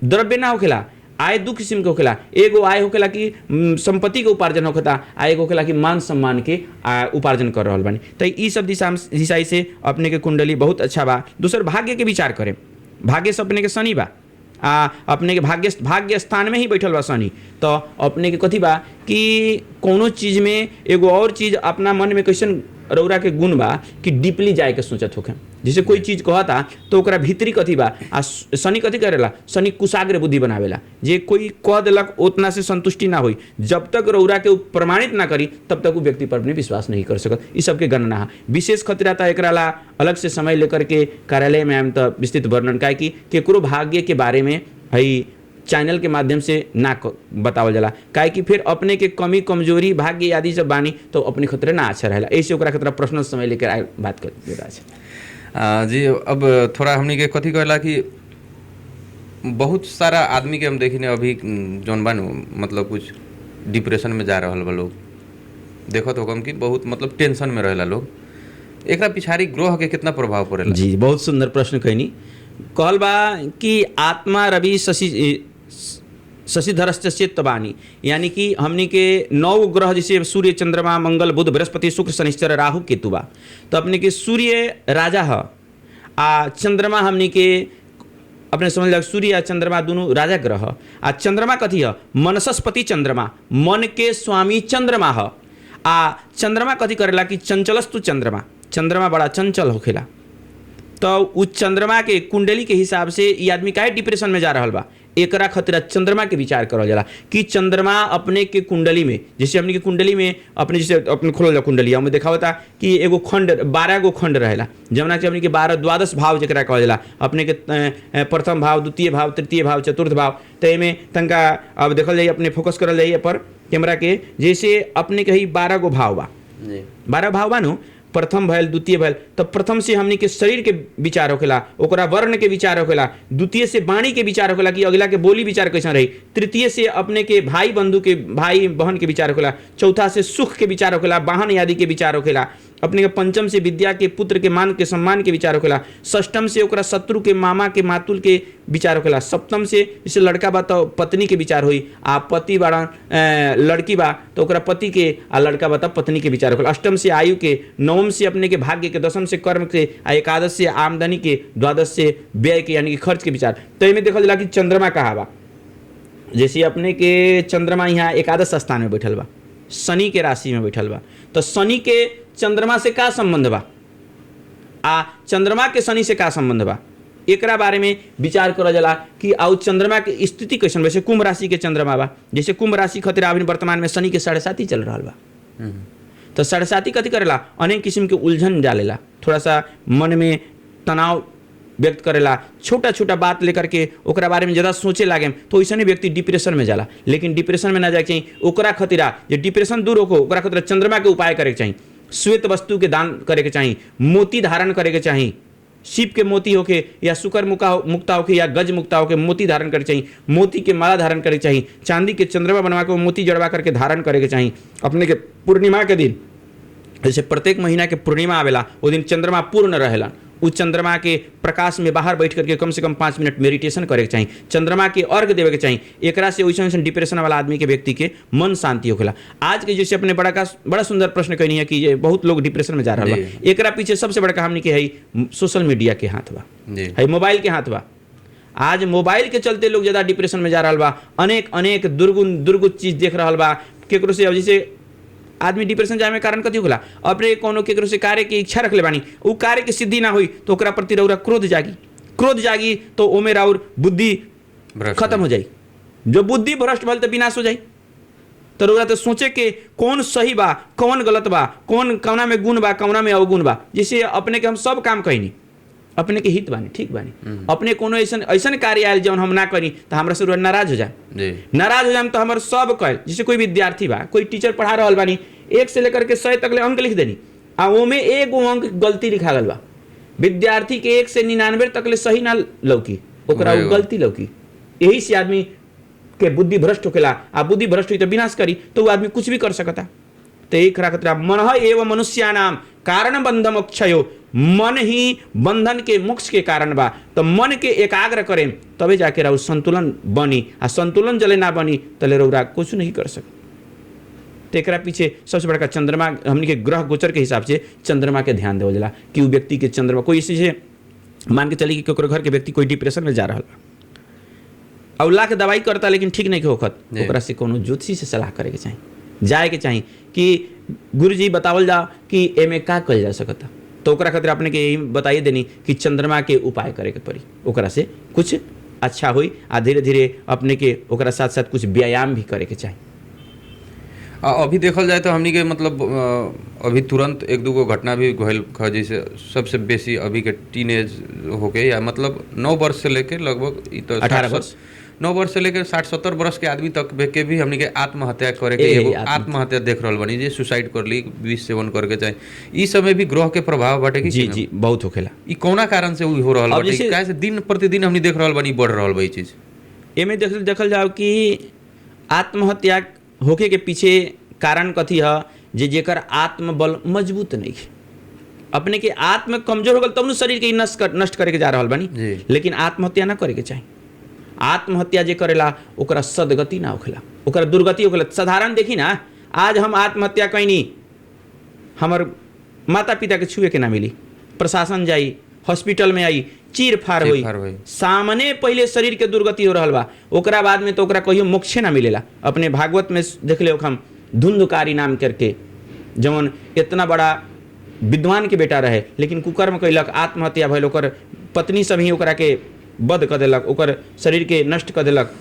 द्रव्य ना होखेला आय 2 किस्म के होखेला। एगो आय होखेला कि संपत्ति के उपार्जन होखता आ एगो होखेला कि मान सम्मान के उपार्जन कर रहल बानी। तो ई सब दिशा से अपने के कुंडली बहुत अच्छा बा। दूसर भाग्य के विचार करें भाग्य से अपने के शनि बा अपने के भाग्य स्थान में ही बैठल बा शनि। तो अपने के कथी बा कि कोनो चीज में एगो और चीज अपना मन में कैसन रौरा के गुण बा कि डीपली जाए के सोचत होखे। जैसे कोई चीज कहता तो ओकरा भीतरी कथी बा शनि कथी करेला शनि कुशाग्र बुद्धि बनावेला। जे कोई कह देलक उतना से संतुष्टि ना होई जब तक रौरा के प्रमाणित ना करी तब तक वो व्यक्ति पर अपने विश्वास नहीं कर सकत। इस सब के गणना है विशेष खतरा था एकरा ला अलग से समय लेकर के कार्यालय में हम तो विस्तृत वर्णन काहे कि केकरो भाग्य के बारे में हई चैनल के माध्यम से ना बतावल जाला काहे कि फिर अपने के कमी कमजोरी भाग्य आदि सब बानी तो अपने खतरे ना अच्छा रहेला। ऐसे ओकरा खतरा पर्सनल समय लेकर आए बात कर देता है। जी अब थोड़ा हमनी के कथी कहला कि बहुत सारा आदमी के हम देखी अभी जौन बा मतलब कुछ डिप्रेशन में जा रहा बा लोग देखत हो कि बहुत मतलब टेंशन में रहेला लोग एकरा पिछाड़ी ग्रह के कितना प्रभाव पड़ेला। जी बहुत सुंदर प्रश्न कहनी कहल बा कि आत्मा रवि शशिधरश्च चित्तवाणी यानी कि हमनी के 9 ग्रह जैसे सूर्य चंद्रमा मंगल बुध बृहस्पति शुक्र शनिश्चर राहु केतु बा। तो अपने के सूर्य राजा है आ चंद्रमा हमनी के अपने समझ लग सूर्य आ चंद्रमा दोनों राजा ग्रह आ चंद्रमा कथी है मनसस्पति चंद्रमा मन के स्वामी चंद्रमा है। आ चंद्रमा कथी करेला कि चंचलस्तु चंद्रमा बड़ा चंचल होखेला। तो उस चंद्रमा के कुंडली के हिसाब से ये आदमी काहे डिप्रेशन में जा रहा बा एकरा खतरा चंद्रमा के विचार करल जाला कि चंद्रमा अपने के कुंडली में जैसे अपने के कुंडली में अपने जैसे अपने खोलल कुंडलिया में देखा होता कि एगो खंड 12 गो खंड रहेला जमुना के अपने के 12 भाव जरा कहल जाला अपने के प्रथम भाव द्वितीय भाव तृतीय भाव चतुर्थ भाव। तो एमे तनका अब देखल जाइए अपने फोकस करल जाइए पर कैमरा के जैसे अपने के 12 गो भाव बा 12 भाव बा नु प्रथम भयल द्वितीय भयल। तो प्रथम से हमनी के शरीर के विचार होखेला ओकरा वर्ण के विचार होखेला द्वितीय से वाणी के विचार होखेला कि अगला के बोली विचार कैसा रही तृतीय से अपने के भाई बंधु के भाई बहन के विचार होखेला चौथा से सुख के विचार होखेला वाहन आदि के विचार होखेला अपने के पंचम से विद्या के पुत्र के मान के सम्मान के विचार होखेला। षष्टम से ओकरा शत्रु के मामा के मातुल के विचार होखेला। सप्तम से जैसे लड़का बा तो पत्नी के विचार होई, आ पति बड़ा लड़की बा तो ओकरा पति के, आ लड़का बा तो पत्नी के विचार होखेला। अष्टम से आयु के, नवम से अपने के भाग्य के, दसम से कर्म के, आ एकादश से आमदनी के, द्वादश से व्यय के यानी कि खर्च के विचार। तो इनमें देखल जाला कि चंद्रमा कहाँ बा। जैसे अपने के चंद्रमा यहाँ एकादश स्थान में बैठल बा, शनि के राशि में बैठल बा, तो शनि के चंद्रमा से का संबंध बा, आ चंद्रमा के शनि से का संबंध बा, एकरा बारे में विचार करल जाला कि आउ चंद्रमा के स्थिति कैसन। वैसे कुंभ राशि के चंद्रमा बा, जैसे कुंभ राशि खतिर अभी वर्तमान में शनि के 7.5 चल रहा बा। तो 7.5 कथी करेला, अनेक किस्म के उलझन डालेला, थोड़ा सा मन में तनाव व्यक्त करेला, छोटा छोटा बात लेकर के ओकरा बारे में ज़्यादा सोचे लागे तो वैसे व्यक्ति डिप्रेशन में जाला। लेकिन डिप्रेशन में ना जाए चाहिए, ओकरा खतिरा जे डिप्रेशन दूर हो ओकरा खतिरा चंद्रमा के उपाय करे के चाहिए, श्वेत वस्तु के दान करे के चाहिए, मोती धारण करे के चाहिए, शिव के मोती होके या शुक्र मुक्ता होके या गज मुक्ता होके मोती धारण करे चाहिए, मोती के माला धारण करे के चाहिए, चांदी के चंद्रमा बनवा के मोती जड़वा करके धारण करे के चाहिए। अपने के पूर्णिमा के दिन, जैसे प्रत्येक महीना के पूर्णिमा आवेला वो दिन चंद्रमा पूर्ण रहेला, उस चंद्रमा के प्रकाश में बाहर बैठ करके कम से कम 5 मिनट मेडिटेशन करे के चाहिए, चंद्रमा के अर्घ देवे के चाहिए। एकरा से वैसे डिप्रेशन वाला आदमी के व्यक्ति के मन शांति होखेला। आज के जैसे अपने बड़ा सुंदर प्रश्न कहनी है कि ये बहुत लोग डिप्रेशन में जा रहा है, एकरा पीछे सबसे बड़ा हमनी के है सोशल मीडिया के हाथ बा, है मोबाइल के हाथ बा। आज मोबाइल के चलते लोग ज्यादा डिप्रेशन में जा रहा बा, अनेक दुर्गुण चीज देख रहा बा। केकरो से जैसे आदमी डिप्रेशन जाए में कारण कथी होला, अपने कोनो केकरो से कार्य की इच्छा रख ले बानी, उ कार्य की सिद्धि ना हुई तो ओकरा प्रति रौरा क्रोध जागी तो ओमे राउर बुद्धि खत्म हो जाई। जो बुद्धि भ्रष्ट भल तो विनाश हो जाई। तो रौरा तो सोचे के कौन सही बा कौन गलत बा, कौना में गुण बा कौना में अवगुण बा। जैसे अपने के हम सब काम कहीनी अपने के हित बानी, ठीक बानी, अपने कोनो ऐसा कार्य आयल जौन हम ना करी तो हमरा से नाराज हो जाए, नाराज हो जाए तो हमारे सब कहे। जैसे कोई विद्यार्थी बा, कोई टीचर पढ़ा रहा बानी, 1 से लेकर के 100 तक ले अंक लिख देनी, आ ओमे 1 अंक गलती लिखा गल बा, विद्यार्थी के 1 से 99 तक ले सही ना लौकी, ओकरा गलती लौकी। यही से आदमी के बुद्धि भ्रष्ट होकेला, आ बुद्धि भ्रष्ट हुई तो विनाश करी तो वो आदमी कुछ भी कर सकता। तो एक खतरा मन एवं मनुष्यानाम कारण बंधम अक्षयो, मन ही बंधन के मोक्ष के कारण बा। तो मन के एकाग्र करें तबे जाके रहो संतुलन बनी, आ संतुलन जले ना बनी तले रौरा कुछ नहीं कर सकते। तो एकरा पीछे सबसे बड़का चंद्रमा, हमनी के ग्रह गोचर के हिसाब से चंद्रमा के ध्यान देवल जाला कि वो व्यक्ति के चंद्रमा कोई इसी से मान के चली कि घर के व्यक्ति कोई डिप्रेशन में जा रहा बा, अवला के दवाई करता लेकिन ठीक नहीं होखत, ओकरा से कोनो ज्योतिषी से सलाह करे के चाहिए, जाए के चाहिए कि गुरुजी बतावल जा कि एमे का कल जा सकता। तो ओकरा खातिर अपने के यही बताइए देनी कि चंद्रमा के उपाय करे के पड़ी, ओकरा से कुछ अच्छा हुई, आ धीरे धीरे अपने के ओकरा साथ साथ कुछ व्यायाम भी करे के चाहिए। अभी देखल जाए तो हमनी के मतलब अभी तुरंत 1-2 घटना भी घल जैसे सबसे बेसी अभी के टीनेज होके या मतलब 9 वर्ष से लेके लगभग 18 वर्ष 9 वर्ष से लेकर 60-70 वर्ष के आदमी तक के भी हमनी के आत्महत्या करे के एगो आत्महत्या देख रहल बनी, जे सुसाइड कर ली, विष सेवन करके चाहे ई समय भी ग्रह के प्रभाव बाटे कि जी बहुत होखेला। ई कौना कारण से हो रहल बाटे, काहे से दिन प्रतिदिन हमनी देख रहल बनी बढ़ रहल बा ई चीज। एमे देखल जाओ कि आत्महत्या होके के पीछे कारण कथी है, जेकर आत्मबल मजबूत नहीं है, अपने के आत्म कमजोर हो गल तब शरीर के नष्ट करे के जा रहल बानी। लेकिन आत्महत्या ना करे के चाहिए। आत्महत्या जे करेला ओकरा सदगति ना होखेला, ओकरा दुर्गति होखेला। साधारण देखी ना, आज हम आत्महत्या कैनी, हमर माता पिता के छुए के ना मिली, प्रशासन जाई, हॉस्पिटल में आई, चीर फाड़ हुई, सामने पहले शरीर के दुर्गति हो रहल बा, ओकरा बाद में तो ओकरा कहियो मोक्षे ना मिलेला। अपने भागवत में देख ले हम धुंधकारी नाम करके, जवन इतना बड़ा विद्वान के बेटा रहे लेकिन कुकर्म कैलक, आत्महत्या भइल, ओकर पत्नी सब ही ओकरा के वध कर देलक, ओकर शरीर के नष्ट कर देलक।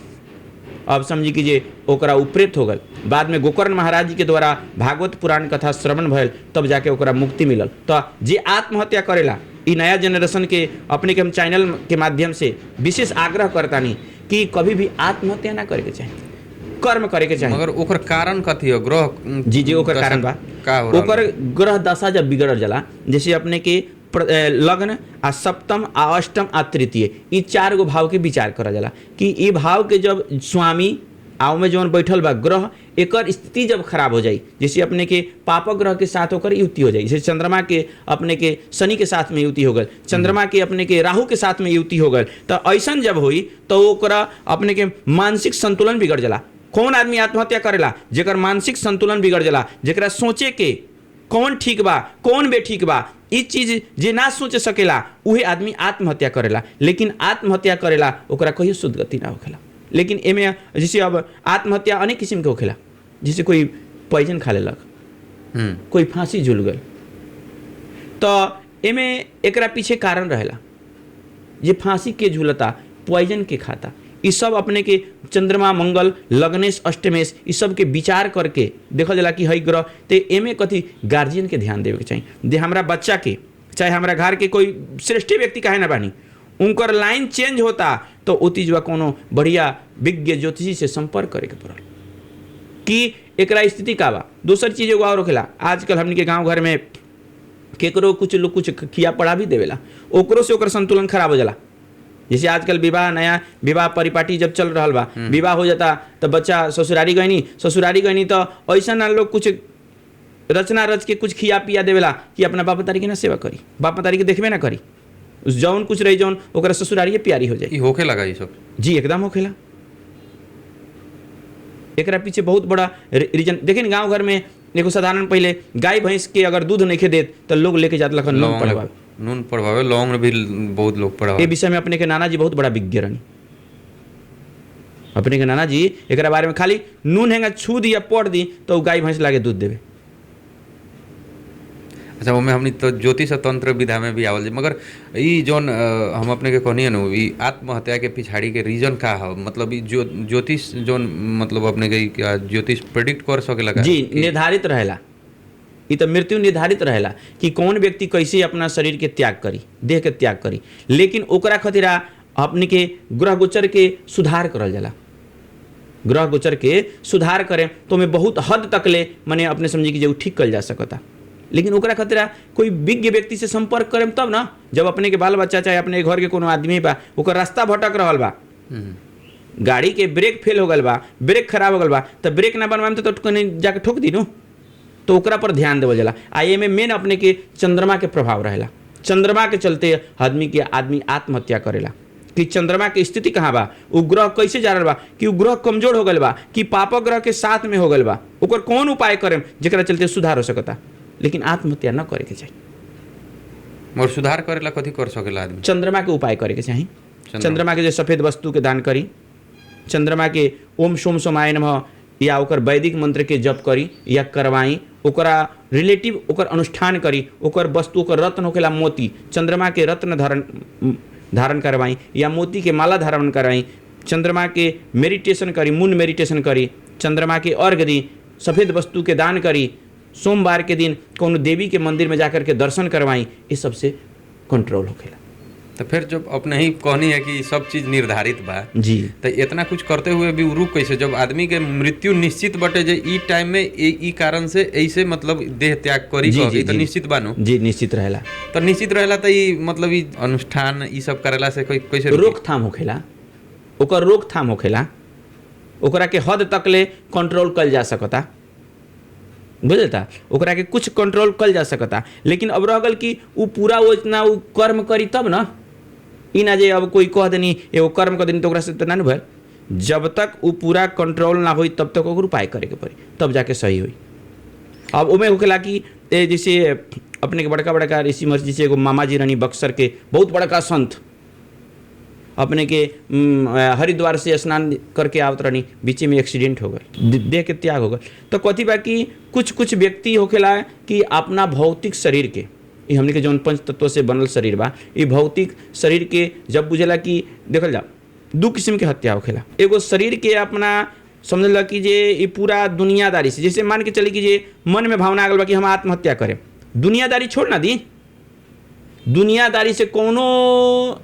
अब समझी कीजिए ओकरा उपरेत हो गल। बाद में गोकर्ण महाराज जी के द्वारा भागवत पुराण कथा श्रवण भयल, तब जाके ओकरा मुक्ति मिलल। तो जे आत्महत्या करेला, ई नया जनरेशन के अपने के हम चैनल के माध्यम से विशेष आग्रह करतानी कि कभी भी आत्महत्या ना करे के चाहिए, कर्म करे के चाहिए। मगर ओकर कारण कथी है? ग्रह जी ओकर कारण बा ओकर ग्रह दशा जब बिगड़ जाला, जैसे अपने के लग्न आ सप्तम आ अष्टम आ तृतीय, ई 4 गो भाव के विचार करा जाला कि ई भाव के जब स्वामी आव में जौन बैठल बा ग्रह, एकर स्थिति जब खराब हो जाई, जैसे अपने के पापक ग्रह के साथ होकर युति हो जाई, जैसे चंद्रमा के अपने के शनि के साथ में युति हो गल, चंद्रमा के अपने के राहु के साथ में युति हो गल, तो ऐसन जब होई तो ओकरा अपने के मानसिक संतुलन बिगड़ जाला। कौन आदमी आत्महत्या करेला? जेकर मानसिक संतुलन बिगड़ जाला, जेकरा सोचे के कौन ठीक बा कौन बेठीक बा ई चीज जे ना सोच सकेला, उहे आदमी आत्महत्या करेला। लेकिन आत्महत्या करेला ओकरा कहियो सुदगति ना होखेला। लेकिन एमे जैसे अब आत्महत्या अनेक किस्म के होखेला, जैसे कोई पॉइजन खा लेलक, कोई फांसी झूल गल, तो एमे एकरा पीछे कारण रहेला। जे फांसी के झूलता, पॉइजन के खाता, ई सब अपने के चंद्रमा मंगल लग्नेश अष्टमेश ई सब के विचार करके देखल जाला कि हई ग्रह, ते एमे कथी गार्जियन के ध्यान देवे के चाहिए। दे हमरा बच्चा के, चाहे हमरा घर के कोई श्रेष्ठ व्यक्ति काहे ना बानी, उनकर लाइन चेंज होता तो ओतीजवा कोनो बढ़िया विज्ञ ज्योतिषी से संपर्क करे के पड़ल कि एकरा स्थिति का बा। दूसर चीज एगो और होखेला, आजकल हमनी के गांव घर में केकरो कुछ लोग कुछ खिया पड़ा भी देवेला, ओकरो से ओकर संतुलन खराब हो जाला। जैसे आजकल विवाह, नया विवाह परिपाटी जब चल रहा बा, विवाह हो जाता तो बच्चा ससुरारी गईनी तो ऐसा ना लोग कुछ रचना रच के कुछ खिया पिया देवेला कि अपना बाप तारी के ना सेवा करी, बाप तारी के देखबे ना करी, जौन कुछ रही जौन ओकरा ससुरारी प्यारी हो जाए। होखे लगा ये सब जी, एकदम होखेला। एकरा पीछे बहुत बड़ा रीजन देखिए, गांव घर में एगो साधारण पहले गाय भैंस के अगर दूध नहीं देत तो लोग लेके जात लखन नून पड़वावे, लौंग भी बहुत लोग पड़वावे। ए विषय में अपने के नाना जी बहुत बड़ा विज्ञ रहनी। अपने के नाना जी एकरा बारे में खाली नून हैंगा छू दी या पड़ दी तो गाय भैंस लागे दूध देवे। अच्छा, वो में हमनी तो ज्योतिष तंत्र विधा में भी आवल, मगर ई जौन हम अपने के कहनी है न, ई आत्महत्या के पिछाड़ी के रीजन का है? मतलब ई ज्योतिष जौन मतलब अपने के क्या ज्योतिष प्रेडिक्ट कर सकेला का? जी, निर्धारित रहेला। ई तो मृत्यु निर्धारित रहेला कि कौन व्यक्ति कैसे अपना शरीर के त्याग करी, देह के त्याग करी। लेकिन ओकरा खतिरा अपने के ग्रह गोचर के सुधार करल जाला। ग्रह गोचर के सुधार करें तो में बहुत हद तक ले मने अपने समझी कि जो ठीक कल जा सकता। लेकिन ओकरा खतरा कोई विज्ञ व्यक्ति से संपर्क करें तब ना, जब अपने के बाल बच्चा चाहे अपने घर के कोनो आदमी बा, ओकर रास्ता भटक रहल बा, गाड़ी के ब्रेक फेल हो गल बा, ब्रेक खराब हो गल बा, तो ब्रेक ना बनवाएम तो कहीं जाके ठोक दी नु, तो ओकरा पर ध्यान देवल जाला। आ एमे मेन अपने के चंद्रमा के प्रभाव रहेला। चंद्रमा के चलते आदमी आत्महत्या करेला कि चंद्रमा के स्थिति कहाँ बा, उ ग्रह कैसे जा रहल बा, कि उ ग्रह कमजोर हो गल बा कि पापक ग्रह के साथ में हो गल बा, ओकर कौन उपाय करें जेकरा चलते सुधार हो सकता। लेकिन आत्महत्या न करे के चाहिए। और सुधार करेला कथी कर सकेला आदमी? चंद्रमा के उपाय करे के चाहिए। चंद्रमा के जो सफेद वस्तु के दान करी, चंद्रमा के ओम सोम सोमाय नमः या ओकर वैदिक मंत्र के जप करी या करवाई, ओकरा रिलेटिव ओकर अनुष्ठान करी, ओकर वस्तु ओकर रत्न होकेला मोती, चंद्रमा के रत्न धारण करवाई या मोती के माला धारण करवाई, चंद्रमा के मेडिटेशन करी, मून मेडिटेशन करी, चंद्रमा के अर्घ दी, सफेद वस्तु के दान करी, सोमवार के दिन कोनो देवी के मंदिर में जाकर के दर्शन करवाई, ये सबसे कंट्रोल होखेला। तो फिर जब अपने ही कहनी है कि सब चीज निर्धारित बा जी, तो इतना कुछ करते हुए भी रुक कैसे? जब आदमी के मृत्यु निश्चित बटे जे ई टाइम में ई कारण से ऐसे मतलब देह त्याग करी तो निश्चित बानो? जी, निश्चित रहेला। तो निश्चित रहेला तो ई मतलब ई अनुष्ठान ई सब करेला से कोई कैसे रोकथाम होखेला, ओकर रोकथाम होखेला, ओकरा के हद तक ले कंट्रोल कल जा सकता, बुझलता, ओकरा के कुछ कंट्रोल कल जा सकता। लेकिन अब रह गल कि उ पूरा वो इतना उ कर्म करी तब ना, ई ना जे अब कोई कह देनी एगो कर्म कर देनी तो ओकरा से तो ना भइल। जब तक उ पूरा कंट्रोल ना होई तब तक ओकर उपाय करे के पड़ी, तब जाके सही होई। अब ओमे होखेला कि जैसे अपने के बड़का बड़का ऋषि महर्षि से एगो मामा जी रानी बक्सर के बहुत बड़का संत अपने के हरिद्वार से स्नान करके आवत रहनी, बीच में एक्सीडेंट हो गए, देह के त्याग हो गए। तो कथी बा कि कुछ व्यक्ति होखेला कि अपना भौतिक शरीर के, ये हमने के जौन पंच तत्व से बनल शरीर बा, ये भौतिक शरीर के जब बुझेला कि देखल जा दो किस्म के हत्या होखेला। एगो शरीर के अपना समझला कि जे ये पूरा दुनियादारी से, जैसे मान के चली कि जे मन में भावना आ गल बा कि हम आत्महत्या करें, दुनियादारी छोड़ ना दी, दुनियादारी से कोनो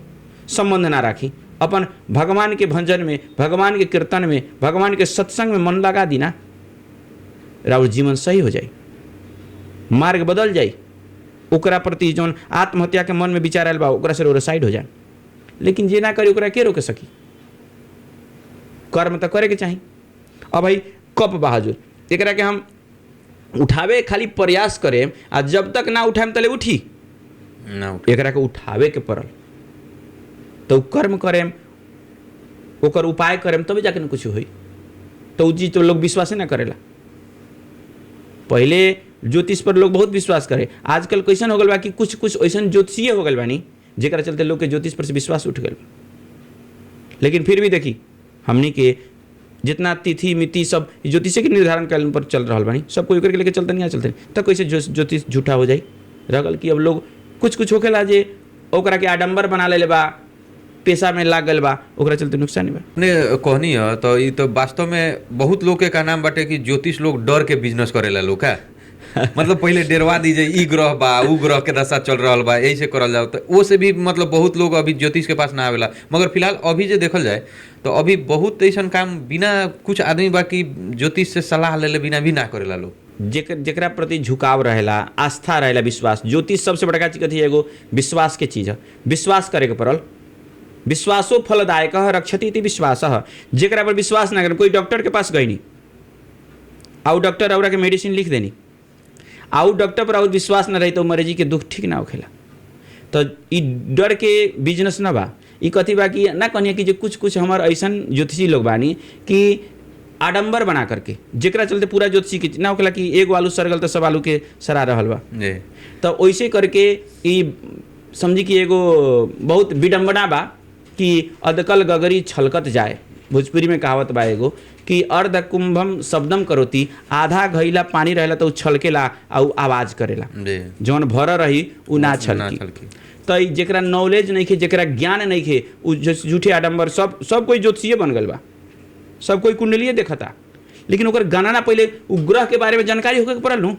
संबंध ना राखी, अपन भगवान के भजन में, भगवान के कीर्तन में, भगवान के सत्संग में मन लगा दी ना, राउर जीवन सही हो जाए, मार्ग बदल जाए, ओकरा प्रति जौन आत्महत्या के मन में विचार आयल बा ओकरा से रोड साइड हो जाए। लेकिन जे ना करी ओकरा के रोके सकी? कर्म तो करे के चाहिए। अब भाई कप बा हजूर, एकरा के हम उठावे खाली प्रयास करें आ जब तक ना उठाएम तले उठी ना उठ एकरा के उठावे के पड़ल, तो कर्म करेम ओकर उपाय करेम तबे जाके न कुछ होई। तो उ चीज तो लोग विश्वास ना करेला। पहले ज्योतिष पर लोग बहुत विश्वास करे, आजकल कैसन हो गल बा कि कुछ कुछ ऐसन ज्योतिषीय हो गल बानी जेकरा चलते लोग के ज्योतिष पर से विश्वास उठ गल बा। लेकिन फिर भी देखी हमनी के जितना तिथि मिति सब ज्योतिष के निर्धारण करने पर चल रहा बानी, सब कोई करके लेके चलते नहीं चलते, तब कैसे ज्योतिष झूठा हो जाई। रगल कि अब लोग कुछ कुछ होखेला जे ओकरा के आडंबर बना ले बा, पेशा में लाग गल बा, ओकरा चलते नुकसान बा। ने कहनी है तो ई तो वास्तव में बहुत लोग के का नाम बाटे कि ज्योतिष लोग डर के बिजनेस करेला लोग का मतलब पहले डेरवा दीजिए ई ग्रह बा उ ग्रह के दशा चल रहा बा यही से करल जाओ, तो वो से भी मतलब बहुत लोग अभी ज्योतिष के पास ना आवेला। मगर फिलहाल अभी जो देखल जाए तो अभी बहुत ऐसा काम बिना कुछ आदमी बा कि ज्योतिष से सलाह लेले बिना भी ना करेला लोग। जेकरा प्रति झुकाव रहेला, आस्था रहेला, विश्वास। ज्योतिष सबसे बड़का चीज कथी है, एगो विश्वास के चीज है, विश्वास करे के पड़ल। विश्वासो फलदायक है रक्षति इति विश्वास है। जेकरा पर विश्वास ना करे, कोई डॉक्टर के पास गई नहीं आउ डॉक्टर औरा के मेडिसिन लिख देनी, आउ डॉक्टर पर और विश्वास ना रही तो मरीजी के दुख ठीक ना होखेला। तो ई डर के बिजनेस ना बा, ई कथी बा कि ना कहनी कि जो कुछ कुछ हमार ऐसन ज्योतिषी लोग बानी कि आडंबर बना करके जेकरा चलते पूरा ज्योतिषी के ना होखेला कि एगो आलू सर गल तो सब आलू के सरा रहल बा। तो वैसे करके ई समझी कि एगो बहुत विडम्बना बा कि अदकल गगरी छलकत जाए। भोजपुरी में कहावत बा एगो कि अर्ध कुंभम शब्दम करोती, आधा घैला पानी रहेला तो छलकेला और आवाज करेला, जौन भर रही उ ना छलकी। तो जेकरा नॉलेज नहीं खे, जेकरा ज्ञान नहीं खे, उ झूठे आडंबर सब कोई ज्योतिषीय बन गल बा, सब कोई कुंडलिये देखता, लेकिन ओकर गणना पहले उ ग्रह के बारे में जानकारी होके पड़ल नु।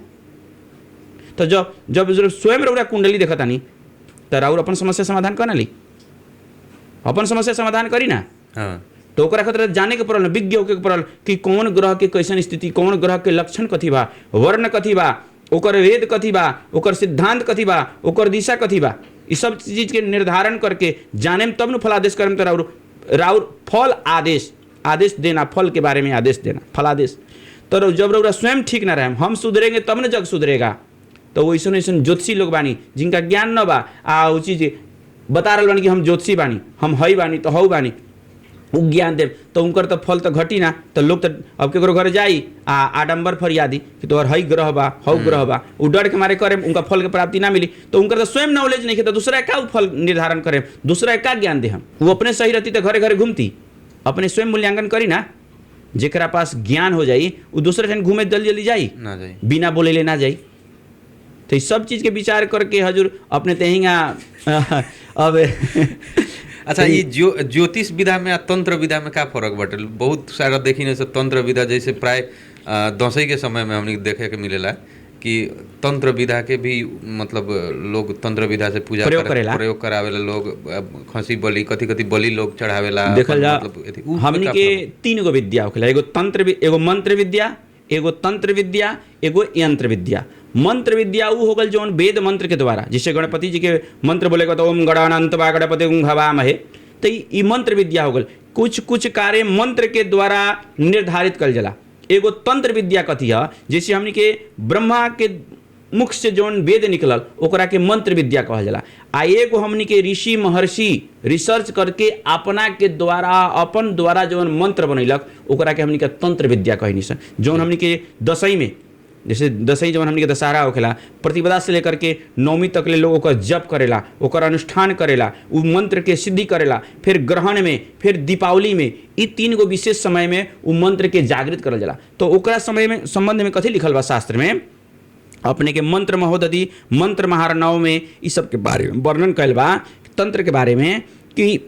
तो जब स्वयं रउरा कुंडली देखता नहीं तो राउर अपन समस्या समाधान कर ना ली, अपन समस्या समाधान करी ना। तो ओकरा खातिर जाने के पड़ल, विज्ञ होके पड़ल कि कौन ग्रह के कैसन स्थिति, कौन ग्रह के लक्षण कथी बा, वर्ण कथी बा, ओकर वेद कथी बा, ओकर सिद्धांत कथी बा, ओकर दिशा कथी बा, ई सब चीज के निर्धारण करके जाने में तब न फलादेश करम। तो राउर फल आदेश देना, फल के बारे में आदेश देना, फलादेश। तो जब रउरा स्वयं ठीक ना रहे, हम सुधरेंगे तब न जग सुधरेगा। तो वैसन वैसन ज्योतिषी लोग बानी जिनका ज्ञान न बा, आ उ चीज बता रहा बानी कि हम ज्योतिषी बानी, हम हई बानी तो हऊ बानी, उ ज्ञान देव तो उनकर तो फल तो घटी ना। तो लोग तो अब केकरो घर जाई आ आडंबर फरियादी कि तोहर हई ग्रह बा हऊ ग्रह बा, उ डर के मारे करे उनका फल के प्राप्ति ना मिली। तो उनकर तो स्वयं नॉलेज नहीं है, तो दूसरा का फल निर्धारण करे, दूसरा का ज्ञान दे। हम वो अपने सही रहती तो घरे घरे घूमती, अपने स्वयं मूल्यांकन करी ना। जेकरा पास ज्ञान हो जाई वो दूसरे ठन घूमे जल्दी जल्दी जाई ना, जाई बिना बोले ले ना जाई। तो इस सब चीज के विचार करके हजूर अपने तेहिंगा अब अच्छा ये ज्योतिष विधा में तंत्र विधा में का फर्क बाटे? बहुत सारा देखी न तंत्र विधा, जैसे प्राय दसई के समय में हमने देखे के मिलेला कि तंत्र विधा के भी मतलब लोग तंत्र विधा से पूजा प्रयोग करावेला, लोग खसी बलि कथी बलि लोग चढ़ावेला। देखल जा हमनी के तीन गो विद्या होखेला, एगो मंत्र विद्या, एगो तंत्र विद्या, एगो यंत्र विद्या। मंत्र विद्या वो हो गल जौन वेद मंत्र के द्वारा, जिससे गणपति जी के मंत्र बोलेगा तो ओम गणानंत वा गणपति हवामहे, तो ये मंत्र विद्या हो गल। कुछ कार्य मंत्र के द्वारा निर्धारित कल जाला। एगो तंत्र विद्या कथी है, जैसे हमनी के ब्रह्मा के मुख से जौन वेद निकलल ओकरा के मंत्र विद्या कहल जाला। आ एगो हमनी के ऋषि महर्षि रिसर्च करके अपना के द्वारा अपन द्वारा जौन मंत्र बनैलक ओकरा के हमनी के तंत्र विद्या कहनी सन। जौन हमनी के दसई में, जैसे दसई जौन हमनी के दशहरा होखेला, प्रतिपदा से लेकर के नौमी तक ले लोग ओकर जप करेला, ओकर अनुष्ठान करेला, उ मंत्र के सिद्धि करेला। फिर ग्रहण में, फिर दीपावली में, ई तीन गो विशेष समय में उ मंत्र के जागृत करल जाला। तो ओकरा समय में संबंध में कथी लिखल बा शास्त्र में, अपने के मंत्र महोदधि, मंत्र महारनव में इस सब के बारे में वर्णन कल बा। तंत्र के बारे में कि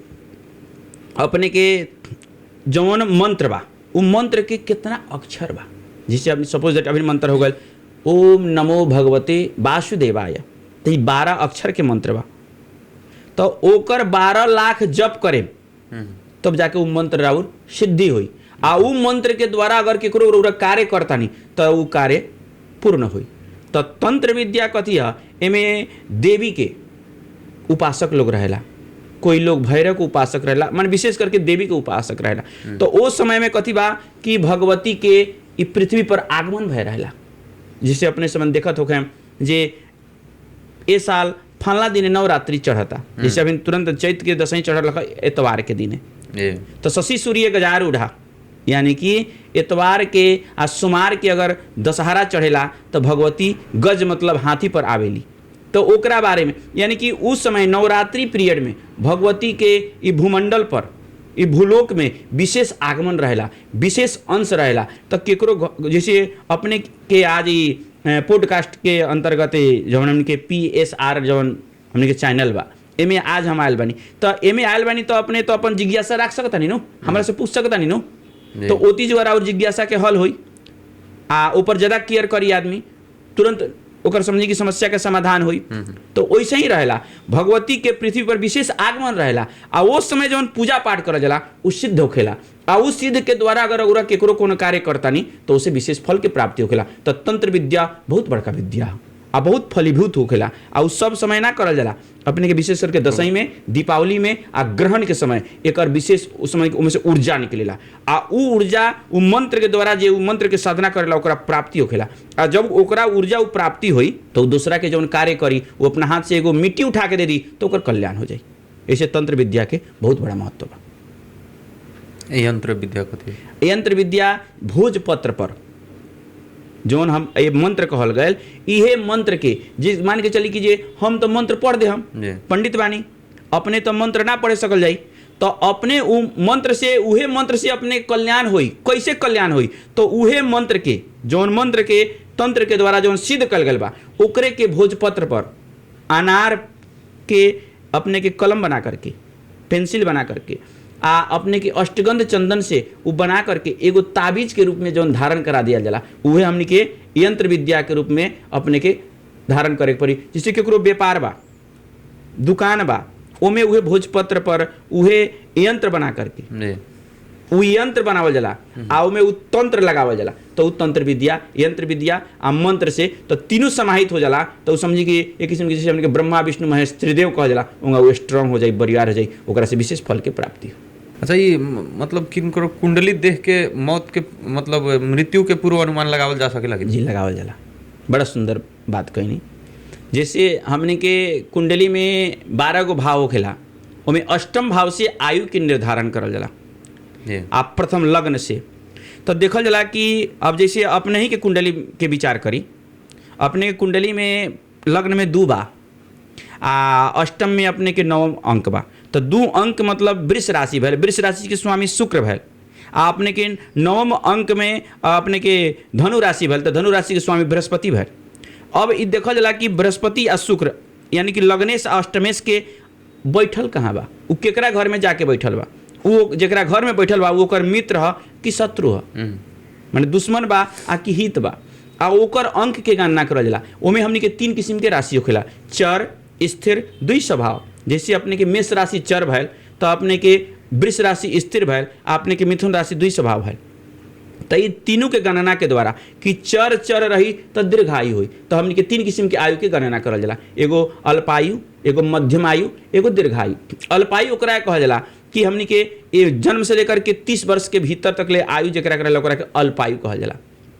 अपने के जौन मंत्र बा उ मंत्र के कितना अक्षर बा। जिससे अपनी सपोज दैट अभी मंत्र हो गए ओम नमो भगवते वासुदेवाय, तो 12 अक्षर के मंत्र बा। तो ओकर 12 लाख जप करे तब जाके वो मंत्र राउर सिद्धि हुई। आ उ मंत्र के द्वारा अगर केकरो कार्य करता नहीं तो वो कार्य पूर्ण हुई। तो तंत्र विद्या कथी है, एमे देवी के उपासक लोग रहेला, कोई लोग भैरव के उपासक रहेला, मान विशेष करके देवी के उपासक रहेला। तो ओ समय में कथी बा कि भगवती के इ पृथ्वी पर आगमन भय रहेला। जिसे अपने समय देखत होखे जे ए साल फलना दिन नवरात्रि चढ़ता, जैसे अभी तुरंत चैत के दसवीं चढ़ रखा एतवार के दिन तो शशि सूर्य गजार उठा, यानी कि एतवार के आ सोमवार के अगर दशहरा चढ़ेला तो भगवती गज मतलब हाथी पर आवेली। तो ओकरा बारे में यानी कि उस समय नवरात्रि पीरियड में भगवती के इ भूमंडल पर इ भूलोक में विशेष आगमन रहेला, विशेष अंश रहेला। तो केकरो जैसे अपने के आज इ पॉडकास्ट के अंतर्गत जौन हमन के PSR जौन हमन के चैनल बा, एमे आज हम आयल बानी, तो एमे आयल बानी तो अपने तो अपन जिज्ञासा रख सकता नहीं नो, हमरा से पूछ सकता नहीं नो, तो ओती जरा और जिज्ञासा के हल होई आ ऊपर ज्यादा केयर करी आदमी, तुरंत ओकर समझी की समस्या के समाधान हुई। तो वैसे ही रहेला, भगवती के पृथ्वी पर विशेष आगमन रहेला आ वो समय जौन पूजा पाठ करल जाला उ सिद्ध होखेला आ उस सिद्ध के द्वारा अगर ओरा केकरो कोनो कार्य करता नहीं तो उसे विशेष फल के प्राप्ति होखेला। तो तंत्र विद्या बहुत बड़का विद्या आ बहुत फलीभूत होखेला आ उ सब समय ना करल जाला, अपने के विशेष करके दशई में, दीपावली में आ ग्रहण के समय एकर विशेष उस समय उनमें से ऊर्जा निकलेला आ उ ऊर्जा उ मंत्र के द्वारा जे उ मंत्र के साधना करेला ओकरा प्राप्ति होखेला आ जब ओकरा ऊर्जा उ प्राप्ति होई तो दूसरा के जौन कार्य करी वो अपना हाथ से एगो मिट्टी उठा के दे दी तो ओकर कल्याण हो जाई। ऐसे तंत्र विद्या के बहुत बड़ा महत्व बा। यंत्र विद्या कथी? यंत्र विद्या भोजपत्र पर जौन हम ये मंत्र कहल गए, इहे मंत्र के जिस मान के चली कि जे हम तो मंत्र पढ़ दे, हम पंडित बानी, अपने तो मंत्र ना पढ़े सकल जाई, तो अपने उ मंत्र से उहे मंत्र से अपने कल्याण होई। कैसे कल्याण होई? तो उहे मंत्र के जौन मंत्र के तंत्र के द्वारा जौन सिद्ध कल गल बा ओकरे के भोजपत्र पर अनार के अपने के कलम बना करके, पेंसिल बना करके आ अपने के अष्टगंध चंदन से वो बना करके एगो ताबीज के रूप में जौन धारण करा दिया जाला उहे हमने के यंत्र विद्या के रूप में अपने के धारण करे पड़ी। जैसे केकरो व्यापार बा, दुकान बा, ओमे उहे भोजपत्र पर उहे यंत्र बना करके उ यंत्र बनावल जाला आ ओमे उ तंत्र लगावल जाला, तो उ तंत्र विद्या, यंत्र विद्या आ मंत्र से तो तीनों समाहित हो जाला। तो समझी कि एक किस्म के जैसे हमने के ब्रह्मा विष्णु महेश त्रिदेव कहल जाला, उनका वो स्ट्रांग हो जाई, बरियार हो जाई, ओकरा से विशेष फल के प्राप्ति हो। अच्छा, ये मतलब किनको कुंडली देख के मौत के मतलब मृत्यु के पूर्व अनुमान लगावल जा सकेला कि? जी लगावल जाला। बड़ा सुंदर बात कहनी। जैसे हमने के कुंडली में 12 गो भाव होखेला, ओमे अष्टम भाव से आयु के निर्धारण करल जाला। आप प्रथम लग्न से तो देखल जाला कि अब जैसे अपने ही के कुंडली के विचार करी, अपने के कुंडली में लग्न में 2 बा आ अष्टम में अपने के 9 अंक बा, तो 2 अंक मतलब वृष राशि भैल, वृष राशि के स्वामी शुक्र भैल आ अपने के 9 अंक में अपने के धनु राशि भैल, तो धनु राशि के स्वामी बृहस्पति भैल। अब ये देखल जाला कि बृहस्पति आ शुक्र यानी कि लग्नेश अष्टमेश के बैठल कहाँ बा, उ केकरा घर में जाके बैठल बा, वो जेकरा घर में बैठल बा वो ओकर मित्र ह कि शत्रु ह, माने दुश्मन बा आ कि हित बा, आ ओकर अंक के गणना करल जाला। ओमे हमनी के 3 किस्म के राशि होखेला, चर, स्थिर, द्वि स्वभाव। जैसे अपने के मेष राशि चर भैल, तो अपने के वृष राशि स्थिर भैल, अपने के मिथुन राशि द्वि स्वभाव भैल। तो ये तीनों के गणना के द्वारा कि चर चर रही तो दीर्घायु हुई, तो हमने के 3 किस्म के आयु के गणना करल जाला, एगो अल्पायु, एगो मध्यम आयु, एगो दीर्घायु। अल्पायु ओकरा कहल जाला कि हमनी के ये जन्म से लेकर के 30 वर्ष के भीतर तक ले आयु जकरा करल ओकरा के अल्पायु कहल जाला।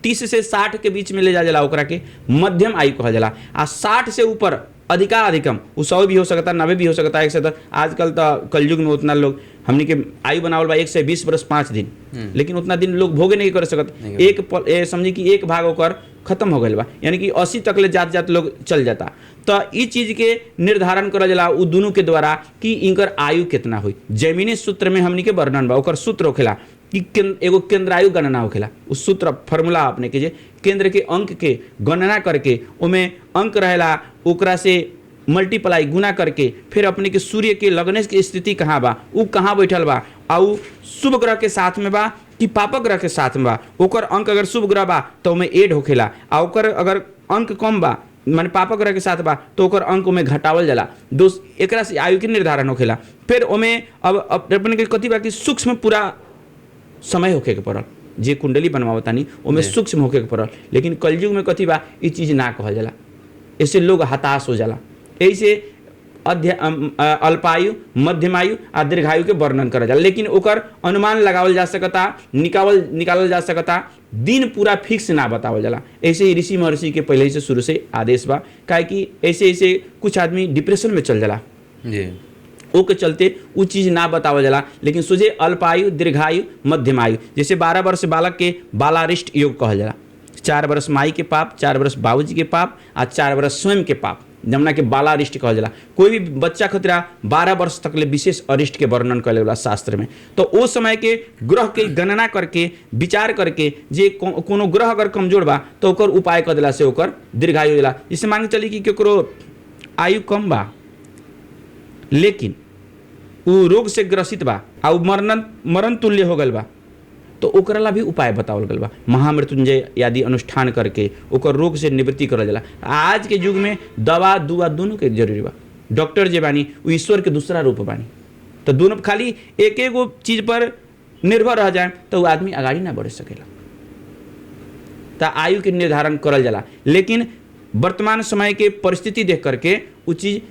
30 से 60 के बीच में ले जा जाला ओकरा के मध्यम आयु कहल जाला आ 60 से ऊपर अधिकम वो 100 भी हो सकता, 90 भी हो सकता, 110। आजकल तो कलयुग में उतना लोग हमनी के आयु बनावल बा 120 वर्ष 5 दिन, लेकिन उतना दिन लोग भोगे नहीं कर सकत। एक समझी कि एक भाग ओकर खत्म हो गई बा, यानी कि 80 तक ले जात लोग चल जाता। तो ई चीज के निर्धारण करल जाला उ दोनों के द्वारा कि इनकर आयु कितना हुई। जैमिनी सूत्र में हमनी के वर्णन बा, ओकर सूत्र होखेला कि एगो केंद्रायु गणना होखेला। उस सूत्र फॉर्मूला अपने के जे केंद्र के अंक के गणना करके ओमे अंक रहेला, ओकरा से मल्टीप्लाई गुना करके फिर अपने के सूर्य के लग्नेश की स्थिति कहाँ बा, उ कहाँ बैठल बा, आ उ शुभ ग्रह के साथ में बा कि पाप ग्रह के साथ में बा। ओकर अंक अगर शुभ ग्रह बा तो ओमे ऐड होखेला, आ ओकर अगर अंक कम बा माने पाप ग्रह के साथ बा तो ओकर अंक में घटावल जाला। एकरा से आयु के निर्धारण होखेला। फिर ओमे अब अपने के कथी बा कि सूक्ष्म पूरा समय होखे के पड़ल, जे कुंडली बनवावतानी ओमे सूक्ष्म होखे के पड़ल। लेकिन कलयुग में कथी बा ई चीज ना कहल जाला, ऐसे लोग हताश हो जाला। ऐसे अल्पायु, मध्यमायु आ दीर्घायु के वर्णन करल जाला, लेकिन ओकर अनुमान लगावल जा सकता, निकालल जा सकता, दिन पूरा फिक्स ना बतावल जाला। ऐसे ही ऋषि महर्षि के पहले ही से शुरू से आदेश बा, काहे कि ऐसे ऐसे कुछ आदमी डिप्रेशन में चल जाला जी, ओ के चलते वो चीज़ ना बतावल जाला, लेकिन सोझे अल्पायु, दीर्घायु, मध्यमायु, जैसे 12 वर्ष बालक के बालारिष्ट योग कहल जाला। 4 वर्ष माई के पाप, 4 वर्ष बाबूजी के पाप आ 4 वर्ष स्वयं के पाप, जमुना के बालारिष्ट कहल जाला। कोई भी बच्चा खतरा 12 वर्ष तक ले विशेष अरिष्ट के वर्णन करे वाला शास्त्र में। तो ओ समय के ग्रह के गणना करके विचार करके जे कोनो ग्रह अगर कमजोर बा तो ओकर उपाय कर देला से ओकर दीर्घायु होला। जैसे मान के चली कि केकरो आयु कम बा लेकिन उ रोग से ग्रसित बा आ मरण तुल्य हो गल बा, तो ओकरा ला भी उपाय बतावल गल बा। महामृत्युंजय आदि अनुष्ठान करके ओकर रोग से निवृत्ति करल जाला। आज के युग में दवा दुआ दोनों के जरूरी बा। डॉक्टर जे बानी वो ईश्वर के दूसरा रूप बानी, तो दोनों खाली एक एगो चीज पर निर्भर रह जाए तो वो आदमी आगाड़ी ना बढ़ सकेला। तो आयु के निर्धारण करल जाला, लेकिन वर्तमान समय के परिस्थिति देख करके वो चीज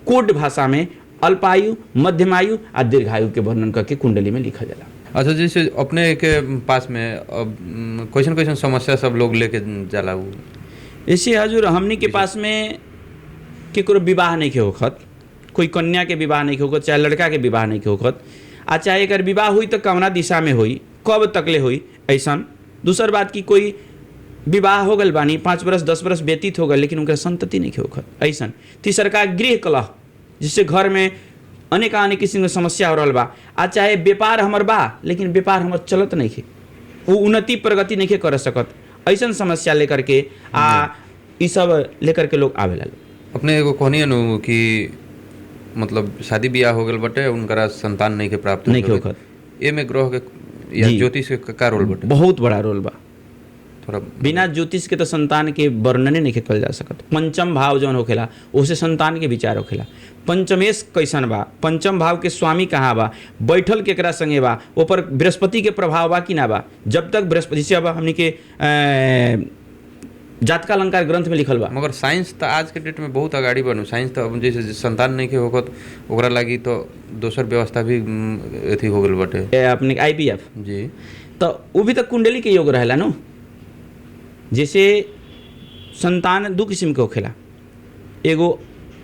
कोड भाषा में अल्पायु, मध्यमायु और दीर्घायु के वर्णन करके कुंडली में लिखा जाला। अच्छा, जैसे अपने के पास में अब कैसन कैसन समस्या सब लोग लेके जाला उ? ऐसे हजूर हमनी के पास में केकरो विवाह नहीं के होखत, कोई कन्या के विवाह नहीं के होखत, चाहे लड़का के विवाह नहीं के होखत, आ चाहे अगर विवाह हुई तो कवना दिशा में हुई, कब तकले हुई, ऐसा। दूसर बात की कोई विवाह हो गल बानी, 5 वर्ष 10 वर्ष व्यतीत हो गए लेकिन उनका संतति नहीं के होखत, ऐसा। तीसर का गृह कलह, जिससे घर में अनेक किस्म के समस्या हो रहा बा। आ चाहे व्यापार हमर बा लेकिन व्यापार हमर चलत नहीं है, वो उन्नति प्रगति नहीं कर सकत, ऐसा समस्या लेकर के ई सब लेकर के लोग आवेला। अपने एगो कहनी नु कि मतलब शादी ब्याह हो गल बटे, उनकरा संतान नहीं के प्राप्त नहीं होखत, ए में ग्रह के या ज्योतिष के का रोल बटे? बहुत बड़ा रोल बा। थोड़ा बिना ज्योतिष के तो संतान के वर्णने नहीं कल जा सकत। पंचम भाव जौन होखेला उसे संतान के विचार होखेला। पंचमेश कैसन बा, पंचम भाव के स्वामी कहाँ बा, बैठल केकरा संगे बा, ऊपर बृहस्पति के प्रभाव बा कि ना बा। जब तक बृहस्पति से अब हमनी के जातका अलंकार ग्रंथ में लिखल बा। मगर साइंस तो आज के डेट में बहुत आगाड़ी बनू। साइंस तो अब जैसे संतान नहीं के होखत ओकरा लागी तो दोसर व्यवस्था भी अथी हो गल बटे, अपने IVF जी। तो वो भी तो कुंडली के योग रहेला नो। जैसे संतान 2 किस्म के होखेला, एगो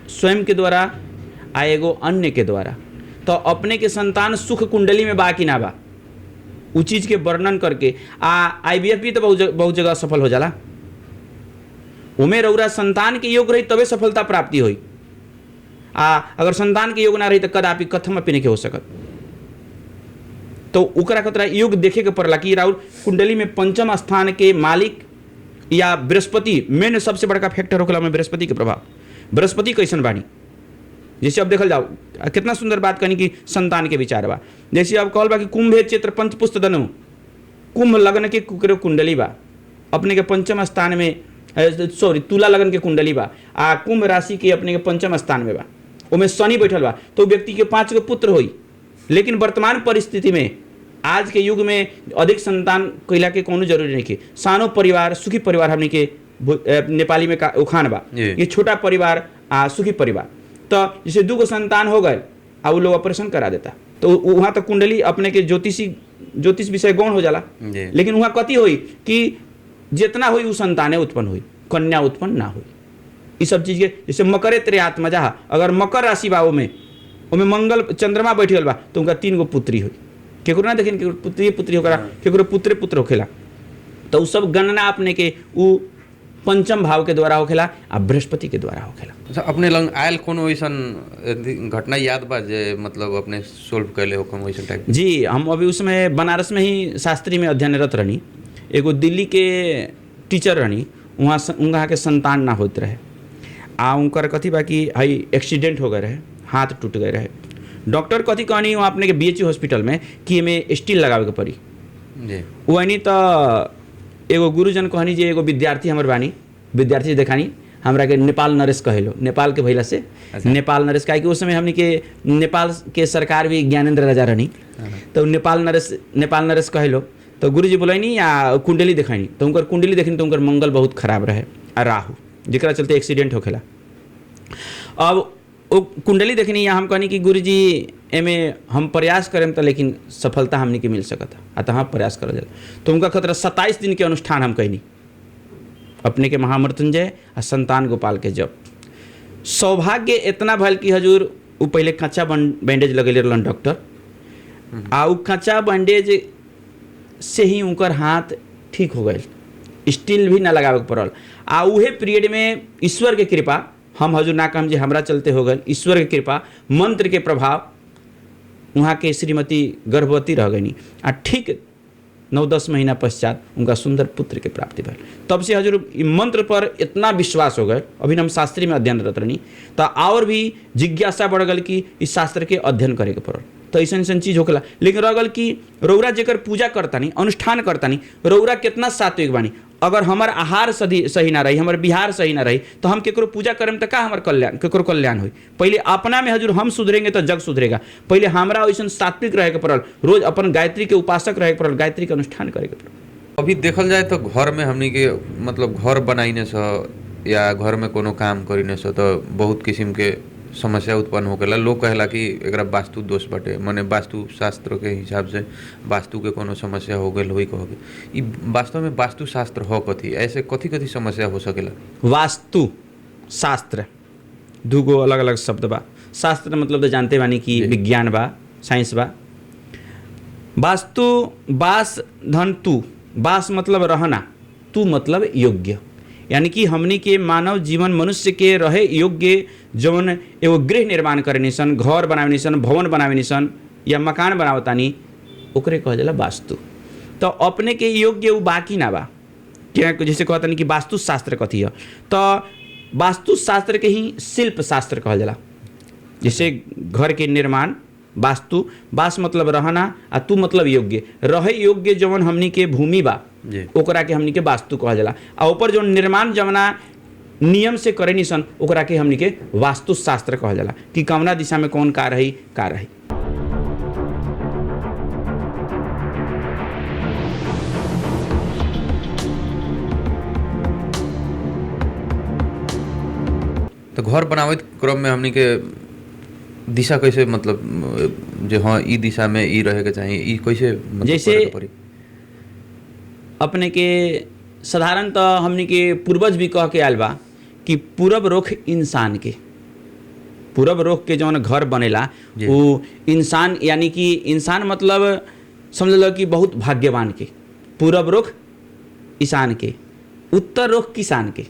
स्वयं के द्वारा आ एगो अन्य के द्वारा। तो अपने के संतान सुख कुंडली में बा कि ना बा, उ चीज़ के वर्णन करके IVF भी तो बहुत जगह सफल हो जाला। उमें रौरा संतान के योग रही तबे सफलता प्राप्ति होई, अगर संतान के योग ना रही तो कदापि कथम अपने के हो सकत। तो ओकरा खतरा योग देखे के पड़ला कि राउर कुंडली में पंचम स्थान के मालिक या बृहस्पति मेन सबसे बड़का फैक्टर होखेला में बृहस्पति के प्रभाव। बृहस्पति कैसन बानी, जैसे अब देखल जाओ कितना सुंदर बात कहनी कि संतान के विचार बा। जैसे अब कहल बा कि कुंभ क्षेत्र पंच पुस्त दनु, कुंभ लगन के कुंडली बा, अपने के पंचम स्थान में तुला लगन के कुंडली बा, कुंभ राशि के अपने के पंचम स्थान में बा, ओमे शनि बैठल बा, तो व्यक्ति के 5 गो पुत्र होई। लेकिन वर्तमान परिस्थिति में आज के युग में अधिक संतान कैला के कोनो जरूरी नहीं है। सानो परिवार सुखी परिवार हमने के नेपाली में उखान बा, ये छोटा परिवार सुखी परिवार। तो जैसे 2 गो संतान हो गए वो लोग ऑपरेशन करा देता, तो वहाँ तो कुंडली अपने के ज्योतिष विषय गौण हो जाला। लेकिन वहाँ कथी हुई कि जितना हुई वो संतानें उत्पन्न हुई, कन्या उत्पन्न ना हुई। ये सब चीज़ के जैसे मकरे तेरे आत्मजा, अगर मकर राशि बा में मंगल चंद्रमा बैठल बा तो उनका 3 गो पुत्री हुई। केकरो ना देखें केकरो पुत्री होकरा, केकरो पुत्र होखेला। तो उ सब गणना अपने के उ पंचम भाव के द्वारा होखेला आ बृहस्पति के द्वारा होखेला। अच्छा, अपने लंग आयल कोनो ऐसन घटना याद बा जे मतलब अपने सोल्व कैले हो कोनो ऐसन टाइप? जी, हम अभी उस समय बनारस में ही शास्त्री में अध्ययनरत रहनी। एगो दिल्ली के टीचर रहनी, वहाँ के संतान ना होते रहे। उनकर कथी बा कि हाई एक्सीडेंट हो गए रहे, हाथ टूट गए रहे। डॉक्टर कथी कहनी वहाँ अपने के BHU हॉस्पिटल में कि एमें स्टील लगावे के पड़ी। वो नहीं तो एगो गुरुजन कहनी जे एगो विद्यार्थी हमर बानी, विद्यार्थी देखानी हमरा के नेपाल नरेश कहेलो, नेपाल के भैला से नेपाल नरेश काहे कि उस समय हमनी के नेपाल के सरकार भी ज्ञानेंद्र राजा रहनी, तो नेपाल नरेश कहेलो। तो गुरुजी बोलैनी या कुंडली देखैनी, तो उनकर कुंडली देखनी तो उनकर मंगल बहुत खराब रहे आ राहु, जेकरा चलते एक्सीडेंट होखेला। अब वो कुंडली देखनी या हम कहनी कि गुरुजी एमे हम प्रयास करें तो लेकिन सफलता हमनी के मिल सकता अतः हम प्रयास कर जाला तो उनका खतरा 27 दिन के अनुष्ठान हम कहनी अपने के महामृत्युंजय आ संतान गोपाल के जप सौभाग्य इतना भल कि हजूर वो पहले कच्चा बैंडेज लगेले रहलन डॉक्टर आ उ कच्चा बैंडेज से ही उनकर हाथ ठीक हो गए स्टील भी ना लगावे के पड़ल आ उहे पीरियड में ईश्वर के कृपा हम हजूर ना कहम जे हमरा चलते हो गए ईश्वर के कृपा मंत्र के प्रभाव वहाँ के श्रीमती गर्भवती रह गई आ ठीक 9-10 महीना पश्चात उनका सुंदर पुत्र के प्राप्ति भल तब से हजूर मंत्र पर इतना विश्वास हो गए अभी हम शास्त्री में अध्ययनरत रहनी तो और भी जिज्ञासा बढ़ गल कि इस शास्त्र के अध्ययन करे के पड़ल तो ऐसा ऐसा चीज़ होखेला लेकिन रह गल कि रौरा जेकर पूजा करता नहीं अनुष्ठान करता नहीं रौरा कितना सात्विक बानी अगर हमार आहार सही ना रही हमार बिहार सही ना रही तो हम केकरो पूजा करें तो का हमार कल्याण केकरो कल्याण होई पहले अपना में हजूर हम सुधरेंगे तो जग सुधरेगा पहले हमारा वैसा सात्विक रहे के पड़ल रोज अपन गायत्री के उपासक रहे के पड़ल गायत्री के अनुष्ठान करे के पड़ल अभी देखल जाए तो घर में हमनी के मतलब घर बनाइने से या घर में कोनो काम करिने से तो बहुत किस्म के समस्या उत्पन्न होकेला लोग कहेला कि एकरा वास्तु दोष बाटे माने वास्तु शास्त्र के हिसाब से वास्तु के कोनो समस्या हो गई होई कहोगे ई वास्तव में वास्तु शास्त्र हो कथी ऐसे कथी कथी समस्या हो सकेला वास्तु शास्त्र दूगो अलग अलग शब्द बा शास्त्र मतलब तो जानते बानी कि विज्ञान बा साइंस बा वास्तु बास धन तू बास मतलब रहना तू मतलब योग्य यानी कि हमनी के मानव जीवन मनुष्य के रहे योग्य जौन एगो गृह निर्माण करे सन घर बनावे सन भवन बनावे सन या मकान बनावतानी ओकरे कहल जाला वास्तु तो अपने के योग्य वो बाकी ना बा क्या जैसे कहतनी कि वास्तु शास्त्र कथी है तो वास्तु शास्त्र के ही शिल्प शास्त्र कहल जाला जैसे घर के निर्माण वास्तु बास मतलब रहना आ तू मतलब योग्य रहे योग्य जवन हमनी के भूमि बा ओकरा के हमनी के वास्तु कहल जाला आ ऊपर जो निर्माण जवना नियम से करे सन ओकरा के हमनी के वास्तु शास्त्र कहल जाला कि कवना दिशा में कौन का रही का रही। तो घर बनावे क्रम में हमनी के दिशा कैसे मतलब जो हाँ ई दिशा में ई रहे के चाहिए ई कैसे मतलब जैसे अपने के साधारण तो हमनी के पूर्वज भी कह के आयल बा कि पूरब रुख इंसान के पूरब रुख के जौन घर बनेला वो इंसान यानी कि इंसान मतलब समझ लो कि बहुत भाग्यवान के पूरब रुख ईशान के उत्तर रुख किसान के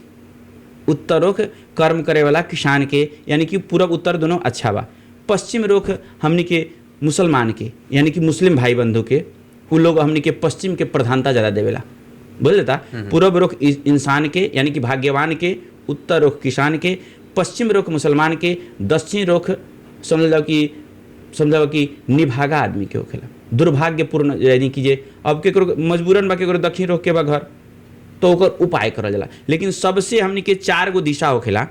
उत्तर रुख कर्म करे वाला किसान के यानी कि पूरब उत्तर दोनों अच्छा बा पश्चिम रुख हमनी के मुसलमान के यानी कि मुस्लिम भाई बंधु के वो लोग हमनी के पश्चिम के प्रधानता ज़्यादा देवेला बोल देता पूरब रुख इंसान के यानी कि भाग्यवान के उत्तर रुख किसान के पश्चिम रुख मुसलमान के दक्षिण रुख समझ लो कि निभागा आदमी के होखेला दुर्भाग्यपूर्ण यानी कि जे अब केकरो मजबूरन बा केकरो दक्षिण रुख के बा घर तो ओकर उपाय करल जाला लेकिन सबसे हमनी के 4 गो दिशा होखेला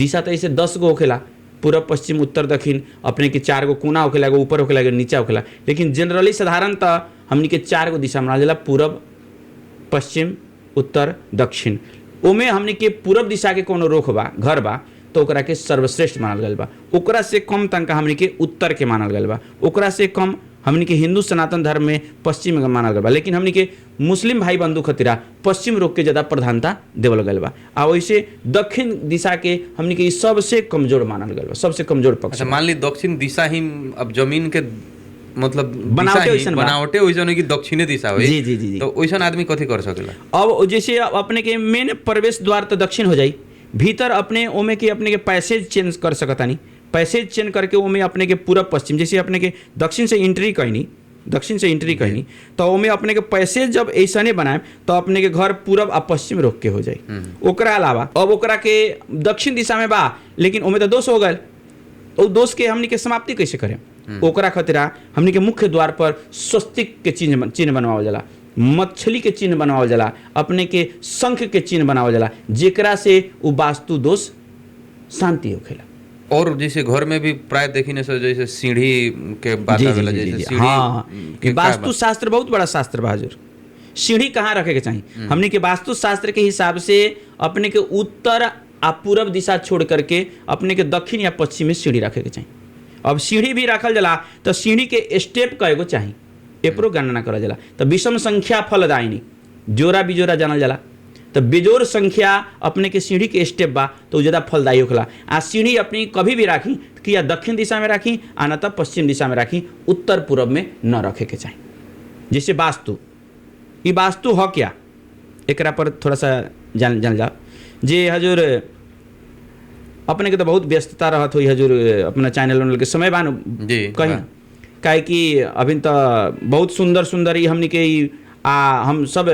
दिशा तो ऐसे 10 गो होखेला पूरब पश्चिम उत्तर दक्षिण अपने के 4 गो कोना होखेला एगो ऊपर होखेला एगो नीचा होखेला लेकिन जनरली साधारणतः हमनी के 4 गो दिशा मानल जाला पूरब पश्चिम उत्तर दक्षिण ओमे हमनी के पूरब दिशा के कोनो रुख बा घर बा तो ओकरा के सर्वश्रेष्ठ मानल गल बा ओकरा से कम तनका हमनी के उत्तर के मानल गल बा ओकरा से कम हमनी के हिंदू सनातन धर्म में पश्चिम में मानल गल बा लेकिन हमनी के मुस्लिम भाई बंधु खतिरा पश्चिम रुख के ज़्यादा प्रधानता देवल गल बा आ वैसे दक्षिण दिशा के हमनी के सबसे कमजोर मानल गल बा सबसे कमजोर पक्ष। मान ली दक्षिण दिशा ही अब जमीन के मतलब बनावटे वैसे कि दक्षिणे दिशा हो जी जी जी तो वैसा आदमी कथी कर सकेला अब जैसे अपने के मेन प्रवेश द्वार तो दक्षिण हो जाई भीतर अपने ओमे के अपने के पैसेज चेंज कर सकता नहीं पैसेज चेंज करके ओमे अपने के पूरब पश्चिम जैसे अपने के दक्षिण से एंट्री कहनी तो ओमे अपने के पैसेज जब ऐसा नहीं बनाए तो अपने के घर पूरब आ पश्चिम रुख के हो जाए ओकरा अलावा अब ओकरा के दक्षिण दिशा में बा लेकिन ओमे तो दोष हो गए तो दोष के हमनी के समाप्ति कैसे करें ओकरा खतरा हमनी के मुख्य द्वार पर स्वस्तिक के चिन्ह बनवावल जाला मछली के चिन्ह बनावल जाला अपने के शंख के चिन्ह बनावल जाला जेकरा से वो वास्तु दोष शांति होखेला। और जैसे घर में भी प्राय देखने से जैसे सीढ़ी के बात आवेला जैसे सीढ़ी हाँ वास्तु शास्त्र बहुत बड़ा शास्त्र बा हजूर सीढ़ी कहाँ रखे के चाहिए हमनी के वास्तु शास्त्र के हिसाब से अपने के उत्तर आप पूरब दिशा छोड़ करके अपने के दक्षिण या पश्चिम में सीढ़ी रखे के चाहिए। अब सीढ़ी भी रखल जला तो सीढ़ी के स्टेप कएगो चाहिए एकरो गणना करल जाला। तो विषम संख्या फलदायिनी जोड़ा बिजोड़ा जानल जाला। तो बेजोड़ संख्या अपने के सीढ़ी के स्टेप बा तो ज़्यादा फलदायी होखला। आ सीढ़ी अपनी कभी भी राखी कि या दक्षिण दिशा में राखी आ न तब पश्चिम दिशा में राखी, उत्तर पूर्व में न रखे के चाहिए। जैसे वास्तु, ये वास्तु हो क्या एकरा पर थोड़ा सा जान जाओ। जे हजूर अपने के तो बहुत व्यस्तता रहत हुई हजूर अपना चैनल उनल के समय बान कहीं काहे कि अभी तो बहुत सुंदर सुंदर ही हमने के हम सब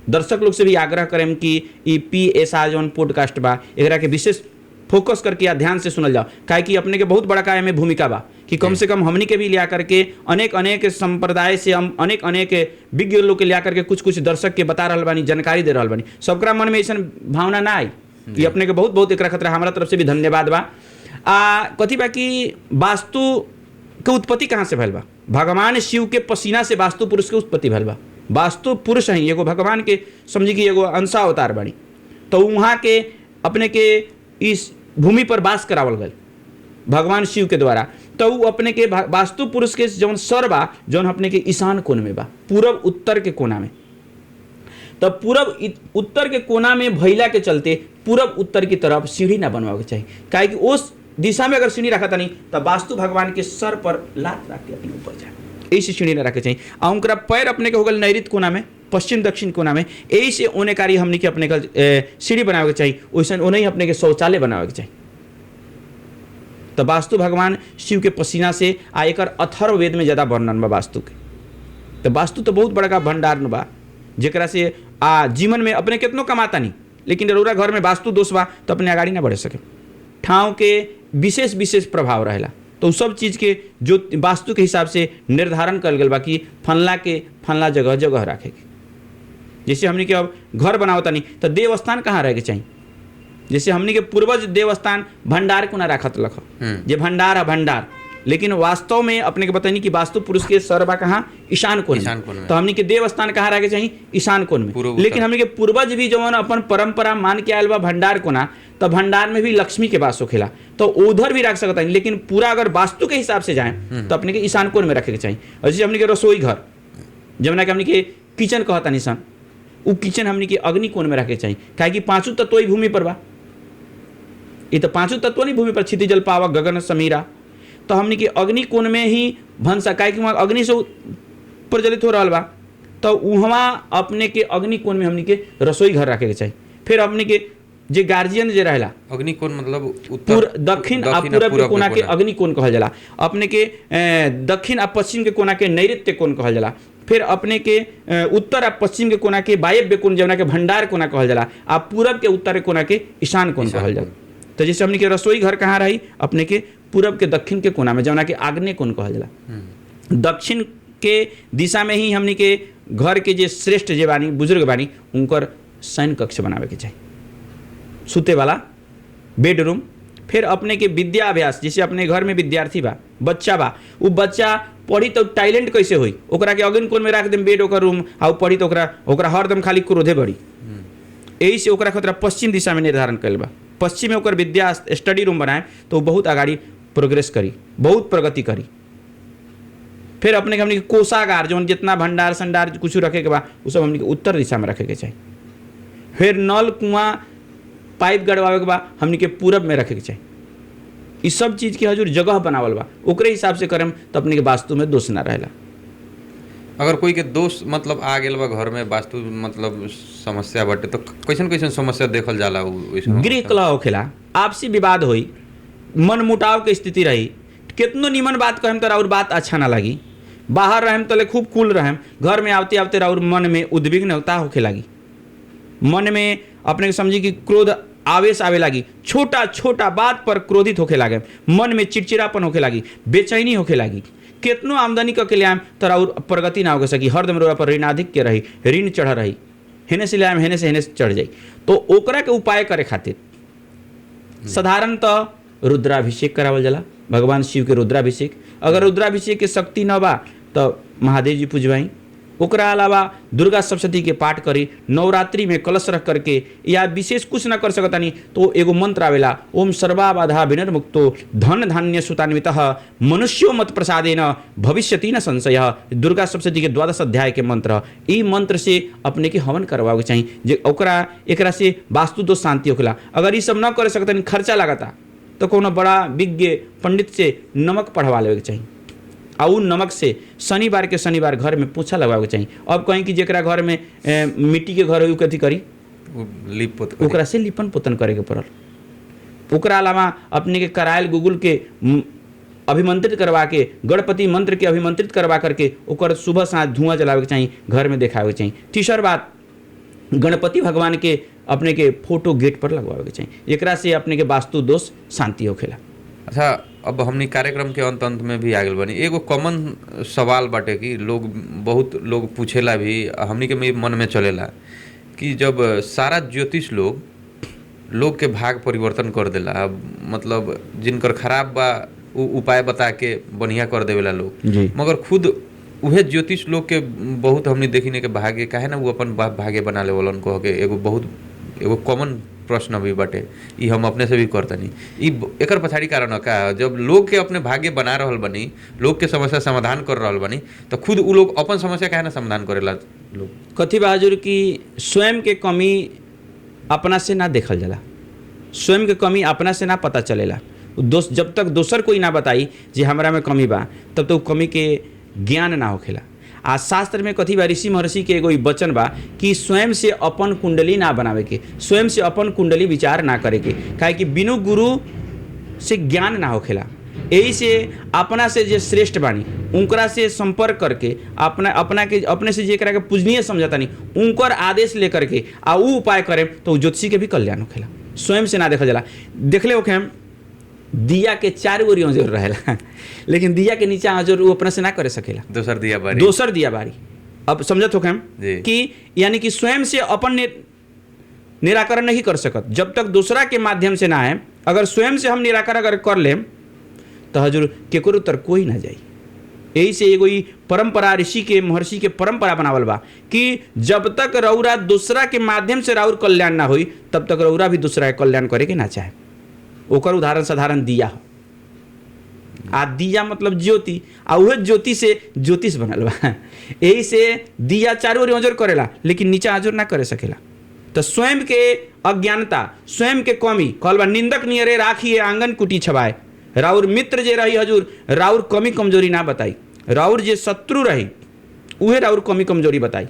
दर्शक लोग से भी आग्रह करें कि ई PSR जौन पॉडकास्ट बा एकरा के विशेष फोकस करके या ध्यान से सुनल जाओ। काहे कि अपने के बहुत बड़ा काय में भूमिका बा कि कम से कम हमनी के भी लिया करके अनेक अनेक संप्रदाय से हम अनेक अनेक विज्ञ लोग के लिया करके कुछ कुछ दर्शक के बता रहल बानी, जानकारी दे रहल बानी। सबका मन में ऐसा भावना ना आई कि अपने के बहुत बहुत एकरा खतरा हमारा तरफ से भी धन्यवाद बा। कथी बा कि वास्तु के उत्पत्ति कहाँ से भइल बा? भगवान शिव के पसीना से वास्तु पुरुष के उत्पत्ति भइल बा। वास्तु पुरुष हैं एगो भगवान के समझी कि एगो अंशा अवतार बानी। तो वहाँ के अपने के इस भूमि पर वास करावल गए भगवान शिव के द्वारा। तो वो अपने के वास्तु पुरुष के जौन सर बा जौन अपने के ईशान कोण में बा, पूरब उत्तर के कोना में। तो पूरब उत्तर के कोना में भइला के चलते पूरब उत्तर की तरफ सीढ़ी ना बनवावे चाहिए। काहे कि उस दिशा में अगर सीढ़ी रखा था नहीं तो वास्तु भगवान के सर पर लात रख के अपने ऊपर जाए, ऐसी सीढ़ी ना रखे चाहिए। और उनका पैर अपने के हो गल नैऋत्य कोना में, पश्चिम दक्षिण कोना में, यही से ओने कारी हमने के अपने का सीढ़ी बनावे के चाहिए। वैसे ओने ही अपने के शौचालय बनावे के चाहिए। तो वास्तु भगवान शिव के पसीना से एकर अथर्ववेद में ज़्यादा वर्णन बा वास्तु के। तो वास्तु तो बहुत बड़ा भंडार बा जेकरा से जीवन में अपने कितनो कमाता नहीं, लेकिन जरूरा घर में वास्तु दोष बा तो अपने आगाड़ी ना बढ़ सके। ठाव के विशेष विशेष प्रभाव रहेला। तो सब चीज़ के जो वास्तु के हिसाब से निर्धारण कर गल बा कि फनला के फनला जगह जगह रखे के। जैसे हमने के अब घर बनावता नहीं तो देवस्थान कहाँ रहे के चाहिए। जैसे हमने के पूर्वज देवस्थान भंडार को ना रखत लख जे भंडार है भंडार, लेकिन वास्तव में अपने के बतानी कि वास्तु पुरुष के सरबा कहाँ ईशान कोण में। तो हमने के देवस्थान कहाँ रहे के चाहिए ईशान कोण में। लेकिन हमने के पूर्वज भी जवन अपन परंपरा मान के आयल बा भंडार कोना, तो भंडार में भी लक्ष्मी के वास होखेला तो उधर भी रख सकता है। लेकिन पूरा अगर वास्तु के हिसाब से जाए तो अपने के ईशान कोण में रखे के चाहिए। और जैसे हमने के रसोई घर जमुना के हमने के किचन कहता निशान, वो किचन हमने के अग्नि कोण में रखे चाहिए। काहे कि पांचों तत्व ही भूमि पर बा। ये तो पांचों तत्व नहीं भूमि पर क्षिति जल पावक गगन समीरा। तो हमने के अग्नि कोण में ही भंसा, काहे कि वहाँ अग्नि से प्रज्वलित हो रहा बा। तो वहाँ अपने के अग्नि कोण में हमने के रसोई घर रखे के चाहिए। फिर अपने के जे गार्जियन जे रहेला अग्नि कोण मतलब उत्तर दक्षिण आ पूरब के कोना के अग्नि कोण कहल जाला। अपने के दक्षिण आ पश्चिम के कोना के नैऋत्य कोण कहल जाला। फिर अपने के उत्तर आ पश्चिम के कोना के वायव्य कोण जमुना के भंडार कोना कहल जाला। आ पूरब के उत्तर कोना के ईशान कोण कहल जाला। तो जैसे हमने के रसोई घर कहाँ रही अपने के पूरब के दक्षिण के कोना में जमुना के आग्नेय कोण कहल जाला। दक्षिण के दिशा में ही हमने के घर के जे श्रेष्ठ जे बानी बुजुर्ग बानी उनकर शयन कक्ष बनावे के चाहिए, सुते वाला बेडरूम। फिर अपने के विद्याभ्यास, जैसे अपने घर में विद्यार्थी बा बच्चा बा, वो बच्चा पढ़ी तो टैलेंट कैसे होई, ओकरा के अग्नि कोण में रख देम बेड ओकर रूम आ पढ़ी तो ओकरा हरदम खाली क्रोधे बढ़ी। यही से ओकरा खतरा पश्चिम दिशा में निर्धारण कल बा। पश्चिम में ओकर विद्या स्टडी रूम बनाए तो बहुत आगाड़ी प्रोग्रेस करी, बहुत प्रगति करी। फिर अपने के हमने के कोषागार जो जितना भंडार संडार कुछ रखे के बा वो सब हमने के उत्तर दिशा में रखे के चाहिए। फिर नल कुआं पाइप गड़वावे के बा हमने के पूरब में रखे के चाहिए। इस सब चीज़ के हजूर जगह बनावल बा ओकरे हिसाब से करम तो अपने के वास्तु में दोष ना रहेला। अगर कोई के दोष मतलब आ गेल बा घर में वास्तु मतलब समस्या बटे तो कैसन कैसन समस्या देखल जाला? गृह कलह होखेला, आपसी विवाद होई, मन मुटाव के स्थिति रही, कितनो निमन बात कहम तो और बात अच्छा ना लगी। बाहर रहम तो खूब कूल रहम, घर में आते आते और मन में उद्विग्नता होखे लगी। मन में अपने समझी कि क्रोध आवेश आवे लगी, छोटा छोटा बात पर क्रोधित होखे लगे, मन में चिड़चिड़ापन होखे लगी, बेचैनी होखे लगी। कितनो आमदनी करके ले आम तो और प्रगति ना हो सकी, हरदम रोड़ा पर ऋणाधिक के रही, ऋण चढ़ रही, हेने से ले आम हेने से चढ़ जाई। तो ओकरा के उपाय करे खातिर साधारणतः रुद्राभिषेक करावल जाला, भगवान शिव के रुद्राभिषेक। अगर रुद्राभिषेक के शक्ति न बा तो महादेव जी पूजवाई, ओकरा अलावा दुर्गा सप्तशती के पाठ करी, नवरात्रि में कलश रख करके या विशेष कुछ ना कर सकतानी तो एगो मंत्र आवेला, ओम सर्वा बाधा विनिर्मुक्तो धन धान्य सुतान्वितः मनुष्यो मत प्रसादेन भविष्यति न संशय। दुर्गा सप्तशती के 12 अध्याय के मंत्र, ई मंत्र से अपने के हवन करवावे चाहिए जे ओकरा एकरा से वास्तु दोष शांति होखेला। अगर ई सब न कर सकतानी, खर्चा लागता, तो कोनो बड़ा विज्ञ पंडित से नमक पढ़वा लेवे के चाहिए। आ उ नमक से शनिवार के शनिवार घर में पोछा लगावे के चाहिए। अब कहीं कि जेकरा घर में मिट्टी के घर हो, कथी करी, ओकरा से लिपन पोतन करे के पड़ल। ओकरा अलावा अपने के करायल गूगल के अभिमंत्रित करवा के, गणपति मंत्र के अभिमंत्रित करवा करके ओकर सुबह साँझ धुआं जलावे के चाहिए, घर में देखावे के चाहिए। तीसर बात, गणपति भगवान के अपने के फोटो गेट पर लगवावे के चाहिए, एकरा से अपने के वास्तु दोष शांति होखेला। अच्छा, अब हमनी कार्यक्रम के अंत में भी आ गए बनी। एगो कॉमन सवाल बाटे कि बहुत लोग पूछेला भी, हमनी के मन में चलेला कि जब सारा ज्योतिष लोग के भाग परिवर्तन कर देला, मतलब जिनकर खराब बा उ उपाय बता के बढ़िया कर देवेला लोग, मगर खुद उहे ज्योतिष लोग के बहुत हमनी देखिने के भाग्य काहे ना वो अपन भाग्य बना लेवलन कह के एगो कॉमन प्रश्न भी बाटे। ई हम अपने से भी करतनी, ई एकर पछाड़ी कारण का, जब लोग के अपने भाग्य बना रहल बनी, लोग के समस्या समाधान कर रहल बनी, तो खुद उ लोग अपन समस्या काहे ना समाधान करेला लोग। कथी बाजुर की स्वयं के कमी अपना से ना देखल जाला, स्वयं के कमी अपना से ना पता चलेला। जब तक दोसर कोई ना बताई जे हमरा में कमी बा, तब तो कमी के ज्ञान ना होखेला। आ शास्त्र में कथी बा, ऋषि महर्षि के एगो वचन बा कि स्वयं से अपन कुंडली ना बनावे के, स्वयं से अपन कुंडली विचार ना करे के, काहे कि बिनु गुरु से ज्ञान ना होखेला। यही से अपना से जे श्रेष्ठ बानी उनकरा से संपर्क करके अपने से जेकरा के पूजनीय समझतानी उनकर आदेश लेकर के आ उ उपाय करे तो ज्योतिषी के भी कल्याण होखेला। स्वयं से ना देखल जाला। देखले होखे हम दिया के 4 ओर अंजोर रहेला, लेकिन दिया के नीचे अंजोर वो अपना से ना करे सकेला, दोसर दिया बारी। अब समझत होखे हम कि यानी कि स्वयं से अपन निराकरण नहीं कर सकत जब तक दूसरा के माध्यम से ना है। अगर स्वयं से हम निराकरण अगर कर लेम तो हजूर केकरो तर कोई ना जाई। यही से एगो परंपरा ऋषि के महर्षि के परंपरा बनावल बा कि जब तक रौरा दूसरा के माध्यम से राउर कल्याण ना होई तब तक रौरा भी दूसरा के कल्याण करे के ना चाहे। ओकर उदाहरण साधारण दिया हो, आ दिया मतलब ज्योति, आ उहे ज्योति से ज्योतिष बनल बा। यही से दिया 4 ओर अंजोर करेला लेकिन नीचा अंजोर ना करे सकेला। तो स्वयं के अज्ञानता, स्वयं के कमी कहल बा, निंदक नियरे राखिए आंगन कुटी छबाए। राउर मित्र जे रही हजूर राउर कमी कमजोरी ना बताई, राउर जे शत्रु रही उहे राउर कमी कमजोरी बताई,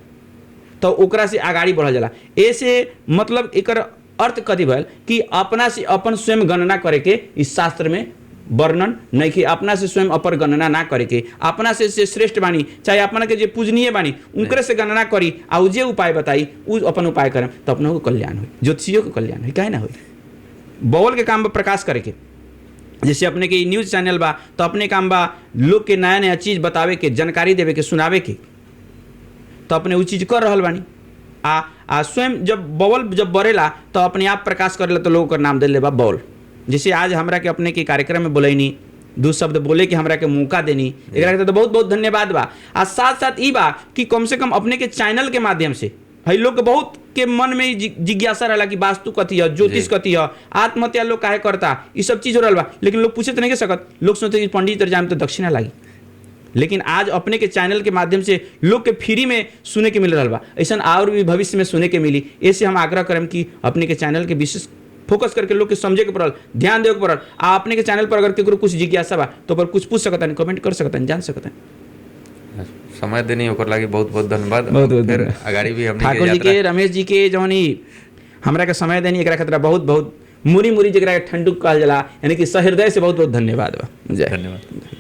तो ओकरा से आगाड़ी बढ़ल जाला। ऐसे मतलब एकर अर्थ कथी भल कि अपना से अपन स्वयं गणना करे के इस शास्त्र में वर्णन नहीं कि अपना से स्वयं अपर गणना ना करे के, अपना से श्रेष्ठ बानी चाहे अपना के जे पूजनीय बानी उनकरे से गणना करी आ जे उपाय बताई उ अपन उपाय करें तो अपनों को कल्याण हो, ज्योतिषियों को कल्याण हो, काहे ना हो। बवल के काम प्रकाश करे के, जैसे अपने के न्यूज़ चैनल बा तो अपने काम बा लोग के नया नया चीज़ बतावे के, जानकारी देवे के, सुनावे के, तो अपने वो चीज़ कर रहल बानी। आ स्वयं जब बवल जब बढ़ेला तो अपने आप प्रकाश करेला तो लोगों का नाम दे ले बा बवल। जैसे आज हमरा के अपने के कार्यक्रम में बोलैनी, 2 शब्द बोले कि हमरा के मौका देनी, एकरा के तो बहुत बहुत धन्यवाद बा। आ साथ साथ ई बा कि कम से कम अपने के चैनल के माध्यम से है लोग के बहुत के मन में जिज्ञासा रहला कि वास्तु कथी है, ज्योतिष कथी है, आत्महत्या लोग काहे करता, ये सब चीज़ हो रहा बा। लेकिन लोग पूछे तो नहीं सकत, लोग सोचते कि पंडित तर जाम तो दक्षिणा लागी। लेकिन आज अपने के चैनल के माध्यम से लोग के फ्री में सुने के मिल रहा बा, ऐसा और भी भविष्य में सुने के मिली। ऐसे हम आग्रह करें कि अपने के चैनल के विशेष फोकस करके लोग के समझे के पड़ल, ध्यान देवे के पड़ल। आ अपने के चैनल पर अगर केकरो कुछ जिज्ञासा बा तो पर कुछ पूछ सकता है, कमेंट कर सकता है, जान सकता है। समय देनी ओकर लागी बहुत बहुत धन्यवाद। फिर अगाड़ी भी हमने ठाकुर जी के, रमेश जी के जौन हमरा के समय देनी एकरा खातिर बहुत बहुत मुरी जकरा के ठंडुक कहल जाला, यानी कि सहृदय से बहुत बहुत धन्यवाद बा। जय धन्यवाद।